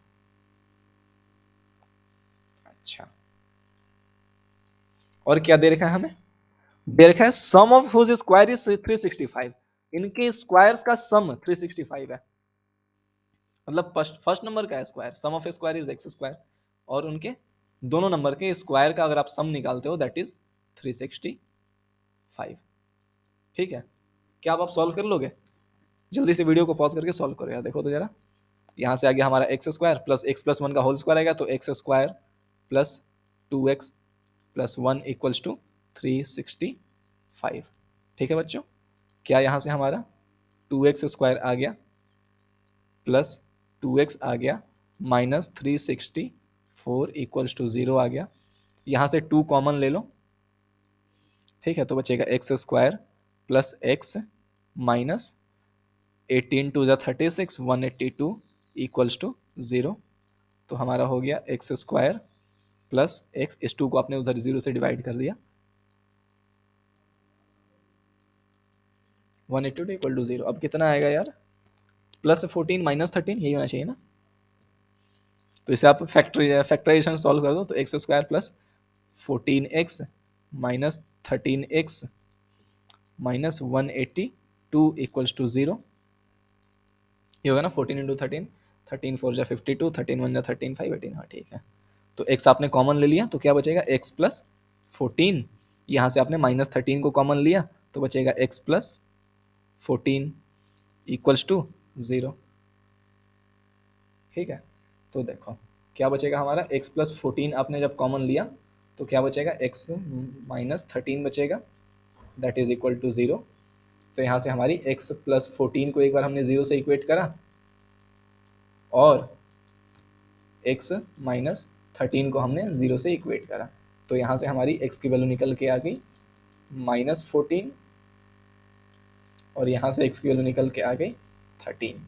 अच्छा, और क्या दे रखा है हमें? दे रखा है sum of whose square is 365। इनके स्क्वायर्स का सम 365 है। मतलब फर्स्ट नंबर का square, sum of square is x square, और उनके दोनों नंबर के स्क्वायर का अगर आप सम निकालते हो दैट इज 365। ठीक है? क्या आप सॉल्व कर लोगे? जल्दी से वीडियो को पॉज करके सॉल्व करो यार। देखो तो जरा, यहाँ से आ गया हमारा x square plus x plus 1 का होल स्क्वायर आएगा, तो x square plus 2x plus 1 equals to 365। ठीक है बच्चों? क्या यहाँ से हमारा 2x स्क्वायर आ गया प्लस 2x आ गया माइनस 364 इक्वल्स टू 0 आ गया। यहाँ से 2 कॉमन ले लो, ठीक है? तो बचेगा x square plus x minus 18 two ज़ा 36, 182 इक्वल्स टू 0। तो हमारा हो गया एक्स स्क्वायर प्लस एक्स, इस 2 को आपने उधर 0 से डिवाइड कर दिया, 182 इक्वल टू 0। अब कितना आएगा यार? प्लस 14 माइनस 13, यही होना चाहिए ना। तो इसे आप फैक्टराइजेशन सॉल्व कर दो, तो x square plus 14x minus 13x minus 182 equals to 0। ये होगा ना 14 इंटू 13, 13 4 जा 52, 13 1 जा 13, 5 18। हाँ ठीक है। तो x आपने कॉमन ले लिया तो क्या बचेगा? x प्लस 14, यहाँ से आपने माइनस 13 को कॉमन लिया तो बचेगा x प्लस 14 इक्वल्स टू 0। ठीक है? तो देखो क्या बचेगा हमारा, x प्लस 14 आपने जब कॉमन लिया तो क्या बचेगा? x माइनस 13 बचेगा, दैट इज इक्वल टू 0। तो यहाँ से हमारी x प्लस 14 को एक बार हमने 0 से इक्वेट करा और x माइनस 13 को हमने 0 से इक्वेट करा, तो यहाँ से हमारी x की वैल्यू निकल के आ गई -14 और यहाँ से x की वैल्यू निकल के आ गई 13।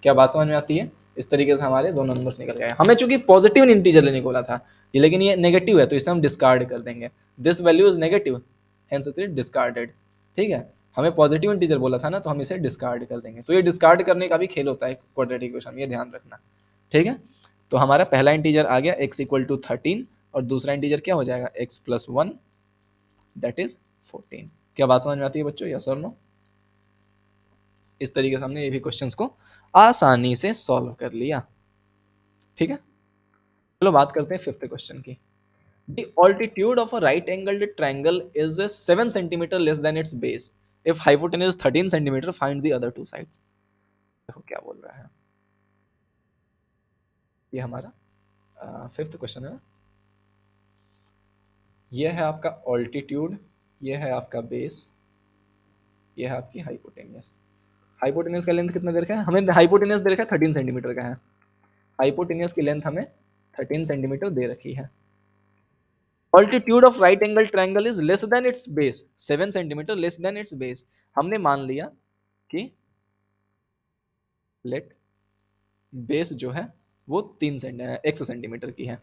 क्या बात समझ में आती है? इस तरीके से हमारे दोनों नंबर्स निकल गए। हमें चूंकि पॉजिटिव इंटीजर लेने को बोला था ये, लेकिन ये नेगेटिव है तो इसे हम डिस्कार्ड कर देंगे। This value is negative, hence it is discarded. ठीक है? हमें पॉजिटिव इंटीजर बोला था ना, तो हम इसे डिस्कार्ड कर देंगे। तो ये डिस्कार्ड करने का भी खेल होता है क्वाड्रेटिक इक्वेशन में, ये ध्यान रखना। ठीक है? तो हमारा पहला इंटीजर आ गया x इक्वल टू 13 और दूसरा इंटीजर क्या हो जाएगा? x plus 1 that is 14। क्या बात समझ में आती है बच्चों? यस और नो? इस तरीके से हमने ये भी क्वेश्चंस को आसानी से सॉल्व कर लिया। ठीक है? चलो बात करते हैं फिफ्थ क्वेश्चन की। The altitude of a right angled triangle is 7 centimeter less than its base. If hypotenuse is 13 centimeter, find the other two sides. देखो क्या बोल रहा है, ये हमारा फिफ्थ क्वेश्चन है। ये है आपका ऑल्टीट्यूड, ये है आपका बेस, ये है आपकी हाइपोटेनियस। हाइपोटेनियस का लेंथ कितना दे रखा है हमें? हाइपोटेनियस दे रखा है 13 सेंटीमीटर का है। हाइपोटेनियस की लेंथ हमें 13 सेंटीमीटर दे रखी है। Altitude of right angle triangle is less than it's base, 7 centimetre less than it's base. हमने मान लिया कि लेट बेस जो है वो 3 x सेंटीमीटर की है।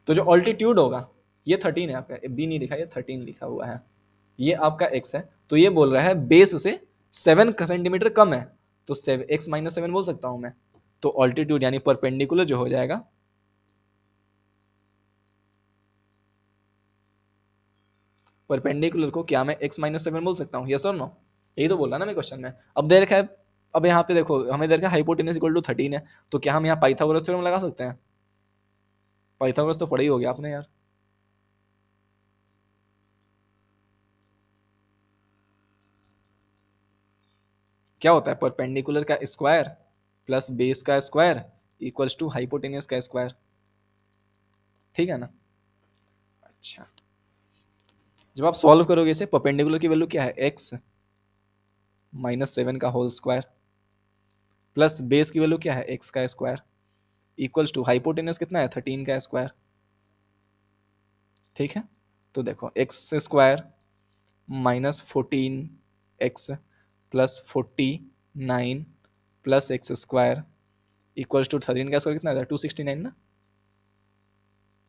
तो जो ऑल्टीट्यूड होगा ये 13 है आपका, बी नहीं लिखा, ये 13 लिखा हुआ है, ये आपका x है। तो ये बोल रहा है बेस से 7 सेंटीमीटर कम है, तो x माइनस 7 बोल सकता हूं मैं। तो ऑल्टीट्यूड यानी परपेंडिकुलर जो हो जाएगा, परपेंडिकुलर को क्या मैं x माइनस 7 बोल सकता हूँ, यस और नो? यही तो बोल रहा ना मैं क्वेश्चन में। अब दे रखा है, अब यहाँ पे देखो हमें दे रखा है हाइपोटेनस इक्वल टू 13 है, तो क्या हम यहाँ पाइथागोरस थ्योरम लगा सकते हैं? पाइथागोरस तो पढ़ा ही हो गया आपने यार। क्या होता है, परपेंडिकुलर का स्क्वायर प्लस बेस का स्क्वायर इक्वल्स टू हाइपोटेनियस का स्क्वायर, ठीक है ना? अच्छा, जब आप सॉल्व करोगे इसे, परपेंडिकुलर की वैल्यू क्या है, एक्स माइनस 7 का होल स्क्वायर, प्लस बेस की वैल्यू क्या है, एक्स का स्क्वायर, इक्वल्स टू हाइपोटेनस कितना है, 13 का स्क्वायर, ठीक है? तो देखो x square minus 14 x plus 49 plus x square equals to 13 का स्क्वायर कितना था, 269 ना,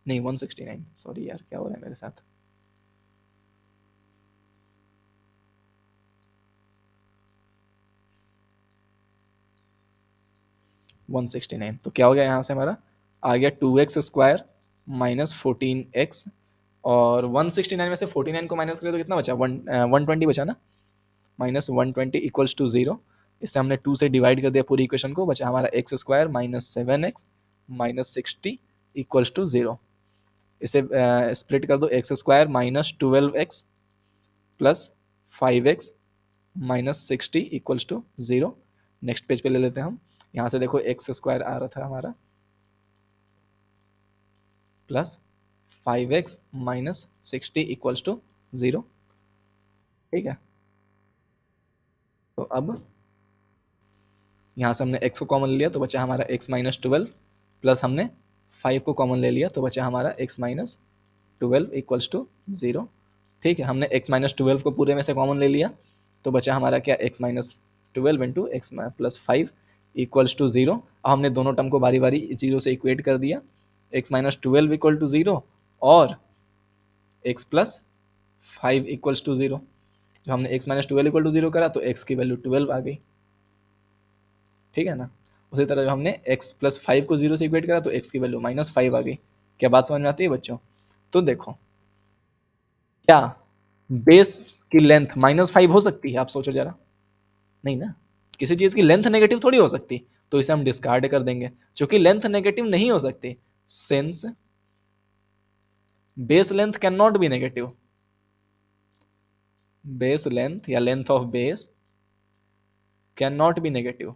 नहीं 169, सॉरी यार क्या हो रहा है मेरे साथ। 169, तो क्या हो गया यहाँ से हमारा, आ गया 2x स्क्वायर माइनस 14x, और 169 में से 49 को माइनस करें तो कितना बचा, 120 बचा ना, माइनस 120 इक्वल्स टू 0। इससे हमने 2 से डिवाइड कर दिया पूरी इक्वेशन को, बचा हमारा x square minus 7x minus 60 equals to 0। इसे स्प्लिट कर दो, x square minus 12x plus 5x minus 60 equals to 0। Next page पे ले लेते हैं हम, यहाँ से देखो एक्स स्क्वायर आ रहा था हमारा plus 5x minus 60 equals to 0, ठीक है? तो अब यहाँ से हमने x को कॉमन लिया तो बचा हमारा x माइनस 12, प्लस हमने 5 को कॉमन ले लिया तो बचा हमारा x माइनस 12 इक्वल्स टू 0, ठीक है? हमने x माइनस 12 को पूरे में से कॉमन ले लिया तो बचा हमारा क्या, x minus 12 into x plus 5 equals to 0। अब हमने दोनों टर्म को बारी बारी 0 से इक्वेट कर दिया, x माइनस 12 इक्वल टू 0 और x प्लस 5 इक्वल्स टू 0। जब हमने x माइनस 12 इक्वल टू 0 करा तो x की वैल्यू 12 आ गई, ठीक है ना? उसी तरह जब हमने x प्लस 5 को 0 से इक्वेट करा तो x की वैल्यू माइनस 5 आ गई। क्या बात समझ में आती है बच्चों? तो देखो, क्या बेस की लेंथ माइनस 5 हो सकती है, आप सोचो जरा, नहीं ना, किसी चीज की लेंथ नेगेटिव थोड़ी हो सकती, तो इसे हम डिस्कार्ड कर देंगे, क्योंकि लेंथ नेगेटिव नहीं हो सकती, since base length can not be negative, base length या length of base can not be negative,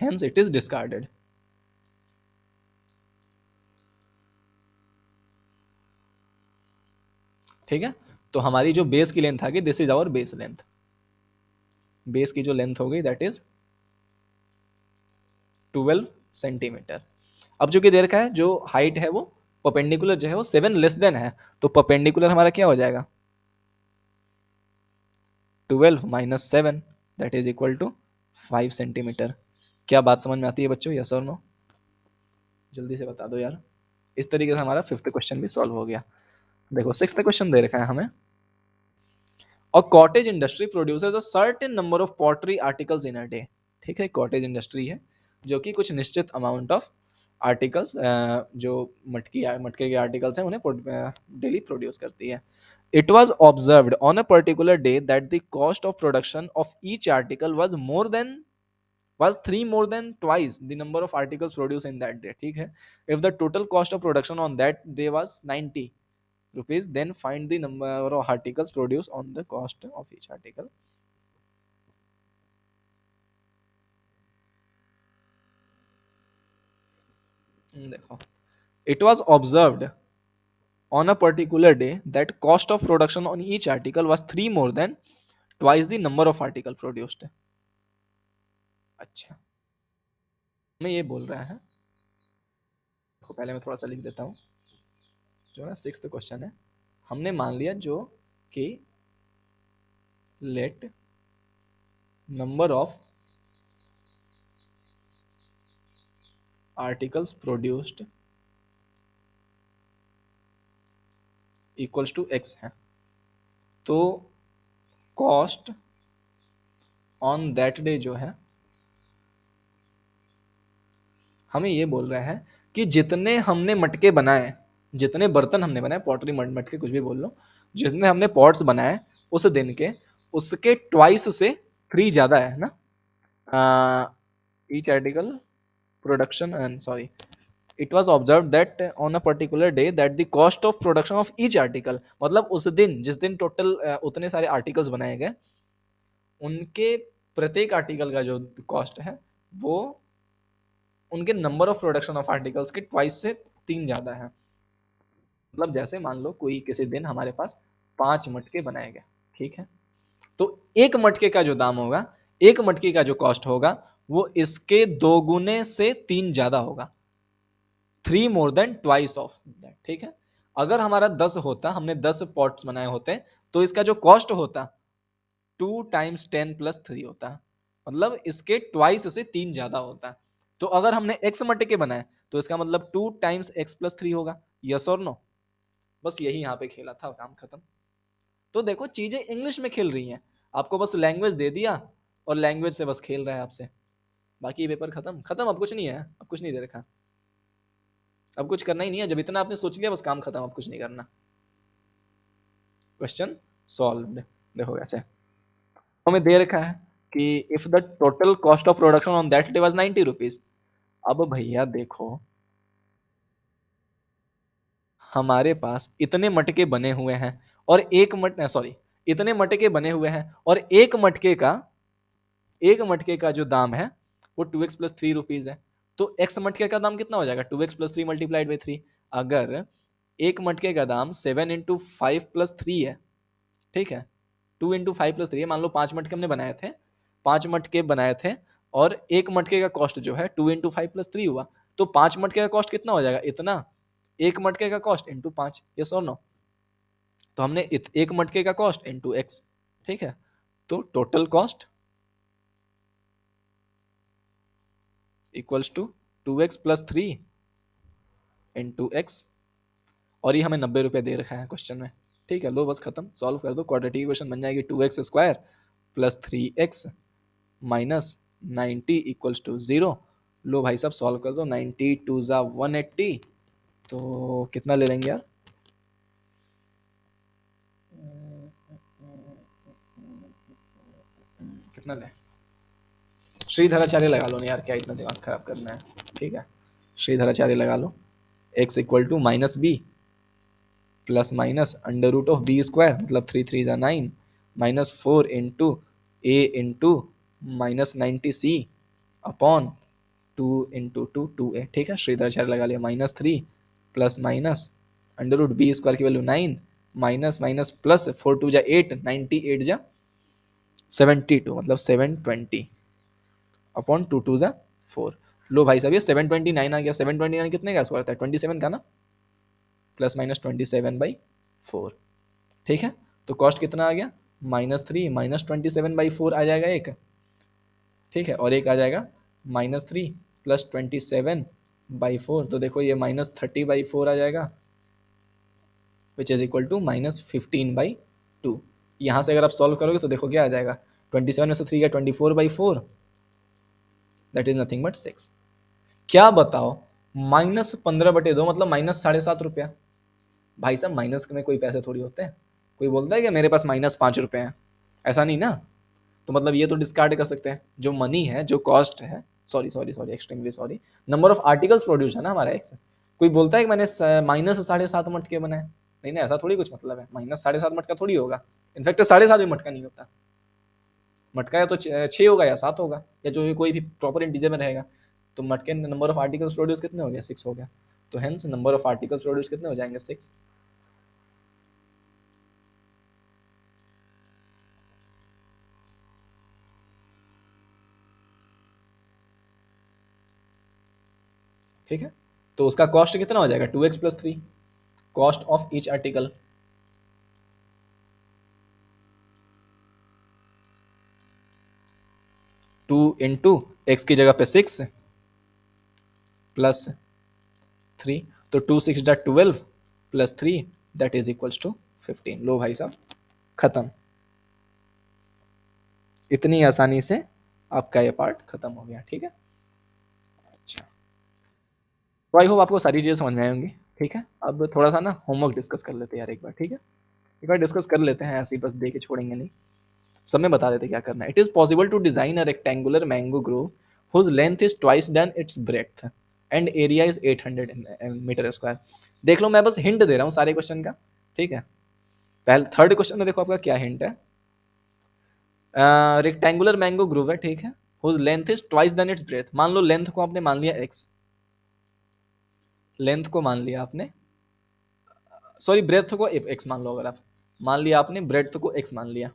hence it is discarded, ठीक है? तो हमारी जो बेस की लेंथ आ गई, this is our base length, base की जो लेंथ हो गई दैट इज 12 सेंटीमीटर। अब जो कि दे रखा है, जो हाइट है वो परपेंडिकुलर जो है वो 7 लेस देन है, तो परपेंडिकुलर हमारा क्या हो जाएगा, 12 minus 7 that is equal to 5 centimetre. क्या बात समझ में आती है बच्चों, यस और नो? जल्दी से बता दो यार। इस तरीके से हमारा फिफ्थ क्वेश्चन भी सॉल्व हो गया। देखो सिक्स्थ क्वेश्चन दे रखा है हमें, और cottage industry produces a certain number of pottery articles in a day, ठीक है? कॉटेज इंडस्ट्री है जो कि कुछ निश्चित अमाउंट ऑफ आर्टिकल्स, जो मटके के आर्टिकल्स हैं उन्हें डेली प्रोड्यूस करती है। It was observed on a particular day that the cost of production of each article was 3 more than twice the number of articles produced in that day, ठीक है? If the total cost of production on that day was 90 rupees, then find the number of articles produced on the cost of each article. देखो, it was observed on a particular day that cost of production on each article was 3 more than twice the number of article produced. अच्छा, मैं ये बोल रहा है, देखो पहले मैं थोड़ा सा लिख देता हूँ। जो ना सिक्स्थ क्वेश्चन है, हमने मान लिया जो कि let number of articles produced equals to x है, तो कॉस्ट ऑन दैट डे जो है, हमें ये बोल रहा है कि जितने हमने मटके बनाए, जितने बर्तन हमने बनाए, पॉटरी मटके कुछ भी बोल लो, जितने हमने पॉट्स बनाए उस दिन के, उसके ट्वाइस से 3 ज्यादा है ना। Each article production and sorry, it was observe that on a particular day that the cost of production of each article, मतलब उस दिन जिस दिन टोटल उतने सारे आर्टिकल्स बनाए गए, उनके प्रत्येक आर्टिकल का जो कॉस्ट है वो उनके number of production of articles के ट्वाइस से 3 ज्यादा है। मतलब जैसे मान लो कोई किसी दिन हमारे पास 5 मटके बनाए गए, ठीक है, तो एक मटके का जो दाम होगा, एक मटके का जो कॉस्ट होगा, वो इसके 2 गुने से 3 ज्यादा होगा, 3 more than twice of that, ठीक है। अगर हमारा 10 होता, हमने 10 पॉट्स बनाए होते, तो इसका जो कॉस्ट होता 2 टाइम्स 10 प्लस 3 होता है, मतलब इसके ट्वाइस से 3 ज्यादा होता है। तो अगर हमने एक्स मटके बनाए, तो इसका मतलब 2 टाइम्स एक्स प्लस 3 होगा, यस और नो। बस यही यहाँ पे खेला था, काम खत्म। तो देखो चीजें इंग्लिश में खेल रही हैं, आपको बस लैंग्वेज दे दिया और लैंग्वेज से बस खेल रहा है आपसे, बाकी पेपर खत्म खत्म, अब कुछ नहीं है, अब कुछ नहीं दे रखा, अब कुछ करना ही नहीं है, जब इतना आपने सोच लिया बस काम खत्म, अब कुछ नहीं करना। Question solved. देखो कैसे हमें दे रखा है कि if the total cost of production on that day was 90 rupees. अब भैया देखो, हमारे पास इतने मटके बने हुए हैं और एक मट सॉरी, इतने मटके बने हुए हैं और एक मटके का जो दाम है वो 2x प्लस 3 रुपीज है। तो एक्स मटके का दाम कितना हो जाएगा, 2x प्लस 3 मल्टीप्लाइड बाई 3। अगर एक मटके का दाम 7 इंटू 5 प्लस 3 है, ठीक है, 2 इंटू 5 प्लस 3 है, मान लो 5 मटके हमने बनाए थे और एक मटके का कॉस्ट जो है 2 इंटू 5 प्लस 3 हुआ, तो 5 मटके का कॉस्ट कितना हो जाएगा, इतना, एक मटके का कॉस्ट इंटू 5, यस और नो। तो हमने एक मटके का कॉस्ट इंटू एक्स, ठीक है, तो total cost equals to 2x plus 3 into x, और ये हमें 90 रुपये दे रखा है क्वेश्चन में, ठीक है। लो बस खत्म, सॉल्व कर दो, क्वाड्रेटिक इक्वेशन बन जाएगी 2x² plus 3x minus 90 equals to 0। लो भाई साहब सॉल्व कर दो, 90 टू ज़ा 180, तो कितना ले लेंगे यार, कितना ले, श्रीधराचार्य लगा लो ना यार, क्या इतना दिमाग खराब करना है, ठीक है, श्रीधराचार्य लगा लो। x equal to -b plus minus under root of b square, मतलब 3 3 9 minus 4 into -90c upon 2 into 2 ठीक है, श्रीधराचार्य लगा लिया, -3 plus minus under root b square की वैल्यू 9 माइनस माइनस प्लस 4 2 जा 8, 98 जा 72, मतलब 720 अपॉन 2 2 जा 4। लो भाई साहब ये 729 आ गया, 729 कितने का स्क्वायर था, 27 का ना, +/27/4, ठीक है। तो कॉस्ट कितना आ गया, -3 -27/4 आ जाएगा एक, ठीक है, और एक आ जाएगा -3 +27/4, तो देखो ये -30/4 आ जाएगा, विच इज इक्वल टू -15/2। यहाँ से अगर आप सॉल्व करोगे तो देखो क्या आ जाएगा, 27 में से 3 गया 24/4, दैट इज नथिंग बट 6। क्या बताओ, -15/2 मतलब -7.5 रुपया। भाई साहब माइनस में कोई पैसे थोड़ी होते हैं, कोई बोलता है कि मेरे पास -5 रुपए हैं, ऐसा नहीं ना। तो मतलब ये तो डिस्कार्ड कर सकते हैं, जो मनी है, जो कॉस्ट है, sorry sorry sorry extremely sorry, number of articles produce है ना हमारा एक्स। कोई बोलता है कि मैंने -7.5 मटके बनाए, नहीं ना, ऐसा थोड़ी कुछ मतलब है, -7.5 मटका थोड़ी होगा, इनफैक्ट 7.5 भी मटका नहीं होता, मटका या तो 6 होगा या 7 होगा, या जो कोई भी प्रॉपर इंटीजर में रहेगा। तो मटके नंबर ऑफ आर्टिकल्स प्रोड्यूस कितने हो गया, 6 हो गया, तो hence number of articles produce कितने हो जाएंगे, 6। ठीक है, तो उसका कॉस्ट कितना हो जाएगा, 2x+3, cost of each article, 2 into x की जगह पे 6 प्लस 3, तो 2 6 12 plus 3 that is equals to 15। लो भाई साहब खत्म, इतनी आसानी से आपका ये पार्ट खत्म हो गया। ठीक है, अच्छा, तो आई होप आपको सारी चीजें समझ में आई होंगी। ठीक है, अब थोड़ा सा ना होमवर्क डिस्कस कर लेते हैं यार एक बार। ठीक है, एक बार डिस्कस कर लेते हैं, ऐसे ही बस दे के छोड़ेंगे नहीं, सब में बता देते क्या करना है। It is possible to design a rectangular mango grove whose length is twice than its breadth and area is 800 metre square. देख लो, मैं बस हिंट दे रहा हूँ सारे क्वेश्चन का। ठीक है, पहले थर्ड क्वेश्चन में देखो आपका क्या हिंट है। रेक्टेंगुलर मैंगो ग्रोव है, ठीक है, whose length is twice than its breadth। मान लो लेंथ को आपने मान लिया x, लेंथ को मान लिया आपने, सॉरी ब्रेथ को x मान लो, अगर आप मान लिया आपने ब्रेथ को x मान लिया,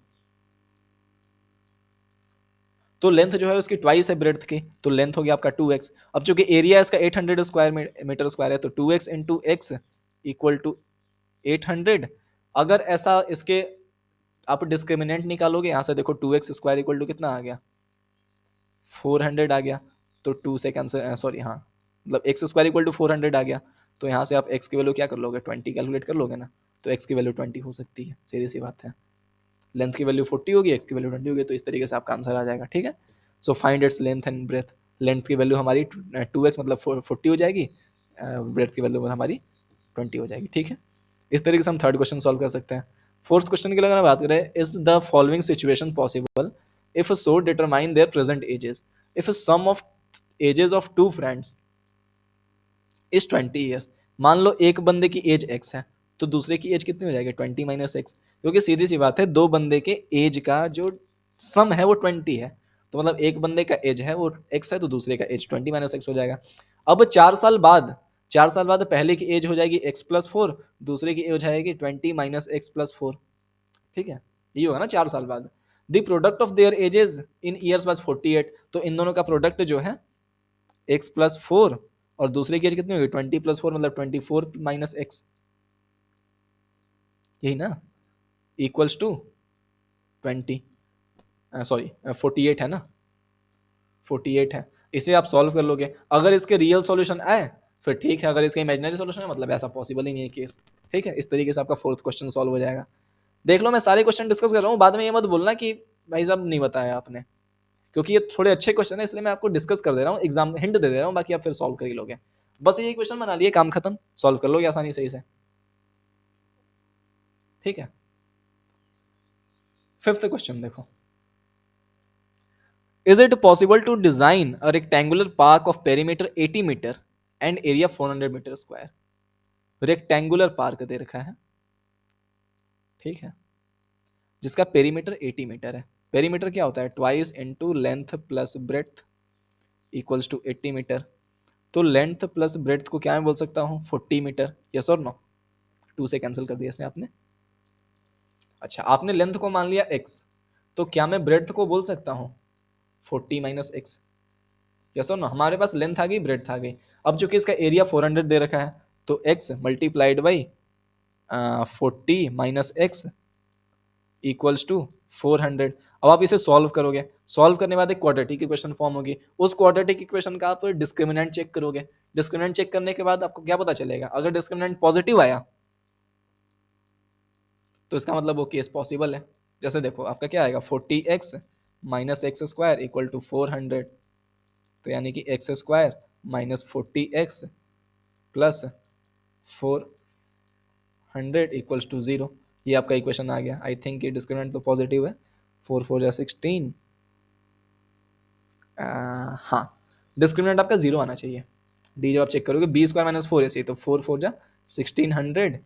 तो लेंथ जो है उसकी ट्वाइस है ब्रेथ की, तो लेंथ हो गया आपका 2x। अब चूंकि एरिया इसका 800 स्क्वायर मीटर स्क्वायर है, तो 2x into x equal to 800। अगर ऐसा इसके आप डिस्क्रिमिनेंट निकालोगे, यहाँ से देखो 2x स्क्वायर इक्वल टू कितना आ गया, 400 आ गया, तो 2 से कैंसिल, सॉरी हाँ, मतलब एक्स स्क्वायर इक्वल टू 400 आ गया, तो यहाँ से आप x की वैल्यू क्या कर लोगे, 20 कैलकुलेट कर लोगे ना, तो x की वैल्यू 20 हो सकती है, सीधी सी बात है। लेंथ की वैल्यू 40 होगी, x की वैल्यू 20 होगी, तो इस तरीके से आपका आंसर आ जाएगा। ठीक है, so find its length and breadth. Length की वैल्यू हमारी 2x मतलब 40 हो जाएगी, ब्रेथ की वैल्यू हमारी 20 हो जाएगी। ठीक है, इस तरीके से हम थर्ड क्वेश्चन सॉल्व कर सकते हैं। फोर्थ क्वेश्चन की अगर बात करें, is the following situation possible if so determine their present ages, if sum of ages of two friends is 20 years. मान लो एक बंदे की एज x है, तो दूसरे की एज कितनी हो जाएगी, 20 माइनस एक्स, क्योंकि सीधी सी बात है, दो बंदे के एज का जो सम है वो 20 है, तो मतलब एक बंदे का एज है वो x है, तो दूसरे का एज 20 माइनस एक्स हो जाएगा। अब 4 साल बाद पहले की एज हो जाएगी x प्लस 4, दूसरे की एज हो जाएगी 20 माइनस एक्स प्लस 4। ठीक है, ये होगा ना 4 साल बाद। The product of their edges in years was 48, तो इन दोनों का प्रोडक्ट जो है x प्लस 4 और दूसरे की एज कितनी होगी, 20 प्लस 4 मतलब 24 माइनस एक्स, यही ना, इक्वल्स टू 20, सॉरी 48 है ना, 48 है। इसे आप सॉल्व कर लोगे, अगर इसके रियल सॉल्यूशन आए फिर ठीक है, अगर इसका इमेजिनरी सॉल्यूशन है मतलब ऐसा पॉसिबल ही नहीं है केस। ठीक है, इस तरीके से आपका फोर्थ क्वेश्चन सॉल्व हो जाएगा। देख लो, मैं सारे क्वेश्चन डिस्कस कर रहा हूँ, बाद में ये मत बोलना कि भाई साहब नहीं बताया आपने, क्योंकि ये थोड़े अच्छे क्वेश्चन है, इसलिए मैं आपको डिस्कस कर दे रहा हूँ, एग्जाम हिंट दे रहा हूँ, बाकी आप फिर सॉल्व कर ही लोगे। बस ये क्वेश्चन बना लिए, काम खत्म, सॉल्व कर लोगे आसानी से इसे। ठीक है, फिफ्थ क्वेश्चन देखो, is it possible to design a rectangular park of perimeter 80 metre and area 400 metre square. Rectangular park दे रखा है, ठीक है, जिसका पेरीमीटर 80 मीटर है। पेरीमीटर क्या होता है, twice into length plus breadth equals to 80 metre. तो लेंथ प्लस ब्रेड्थ को क्या मैं बोल सकता हूँ, 40 मीटर, यस और नो, 2 से कैंसिल कर दिया इसने आपने। अच्छा, आपने लेंथ को मान लिया x, तो क्या मैं ब्रेड्थ को बोल सकता हूँ 40 माइनस एक्स, यस और नो। हमारे पास लेंथ आ गई, ब्रेड्थ आ गई। अब चूंकि इसका एरिया 400 दे रखा है, तो x multiplied by 40 minus x equals to 400। अब आप इसे सॉल्व करोगे, सॉल्व करने के बाद एक क्वाड्रेटिक इक्वेशन फॉर्म होगी, उस क्वाड्रेटिक इक्वेशन का आप डिस्क्रिमिनेंट चेक करोगे। डिस्क्रिमिनेंट चेक करने के बाद आपको क्या पता चलेगा, अगर डिस्क्रिमिनेंट पॉजिटिव आया तो इसका मतलब वो केस पॉसिबल है। जैसे देखो आपका क्या आएगा, 40x minus x square equal to 400, तो यानी कि x square minus 40x plus 400 equals to 0। ये आपका इक्वेशन आ गया। आई थिंक ये डिस्क्रिमिनेंट तो पॉजिटिव है, 4 4 16, हाँ, डिस्क्रिमिनेंट आपका 0 आना चाहिए। डी जब आप चेक करोगे, बी स्क्वायर माइनस 4 ऐसे, तो 4 4 जा 1600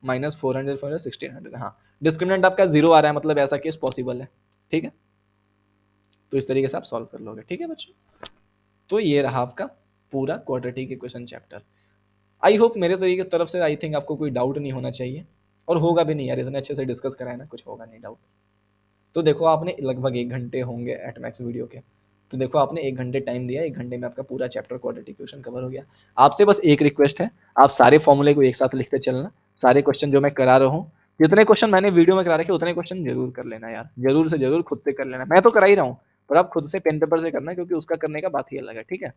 माइनस 400 4 1600, हाँ, डिस्क्रिमिनेंट आपका 0 आ रहा है, मतलब ऐसा केस पॉसिबल है। ठीक है, तो इस तरीके से आप सॉल्व कर लोगे। ठीक है बच्चों, तो ये रहा आपका पूरा quadratic equation chapter. I hope मेरे तरीके तरफ से आई थिंक आपको कोई डाउट नहीं होना चाहिए, और होगा भी नहीं यार, इतने अच्छे से डिस्कस कराए ना, कुछ होगा नहीं डाउट। तो देखो, आपने लगभग 1 घंटे होंगे एट मैक्स वीडियो के, तो देखो आपने 1 घंटे टाइम दिया, 1 घंटे में आपका पूरा चैप्टर क्वाड्रेटिक इक्वेशन कवर हो गया। आपसे बस एक रिक्वेस्ट है, आप सारे फॉर्मूले को एक साथ लिखते चलना, सारे क्वेश्चन जो मैं करा रहा हूँ, जितने क्वेश्चन मैंने वीडियो में करा रखे उतने क्वेश्चन जरूर कर लेना यार, जरूर से जरूर खुद से कर लेना। मैं तो करा ही रहा हूँ, पर आप खुद से पेन पेपर से करना, क्योंकि उसका करने का बात ही अलग है। ठीक है,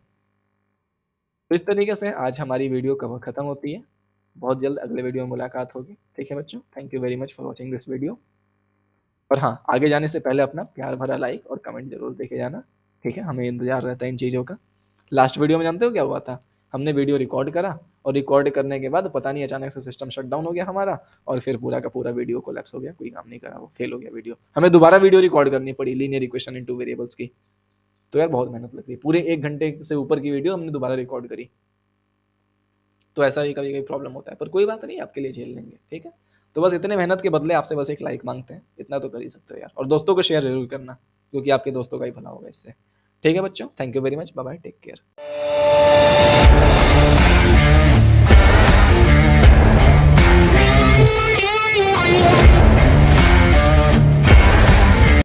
तो इस तरीके से आज हमारी वीडियो कवर खत्म होती है। बहुत जल्द अगले वीडियो में मुलाकात होगी। ठीक है बच्चों, thank you very much for watching this video. और हाँ, आगे जाने से पहले अपना प्यार भरा लाइक और कमेंट जरूर देके जाना। ठीक है, हमें इंतजार रहता है इन चीज़ों का। लास्ट वीडियो में जानते हो क्या हुआ था? हमने वीडियो रिकॉर्ड करा और रिकॉर्ड करने के बाद पता नहीं अचानक से सिस्टम शट डाउन हो गया हमारा और फिर पूरा का पूरा वीडियो कोलैप्स हो गया, कोई काम नहीं करा, वो फेल हो गया वीडियो। हमें दोबारा वीडियो रिकॉर्ड करनी पड़ी linear equation in two variables की। तो यार बहुत मेहनत लगती है, पूरे 1 घंटे से ऊपर की वीडियो हमने दोबारा रिकॉर्ड करी। तो ऐसा ही कभी कभी प्रॉब्लम होता है, पर कोई बात नहीं, आपके लिए झेल लेंगे। ठीक है, तो बस इतने मेहनत के बदले आपसे बस एक लाइक मांगते हैं, इतना तो कर ही सकते हो यार। और दोस्तों को शेयर जरूर करना, क्योंकि आपके दोस्तों का ही भला होगा इससे। ठीक है बच्चों, thank you very much, bye bye, take care.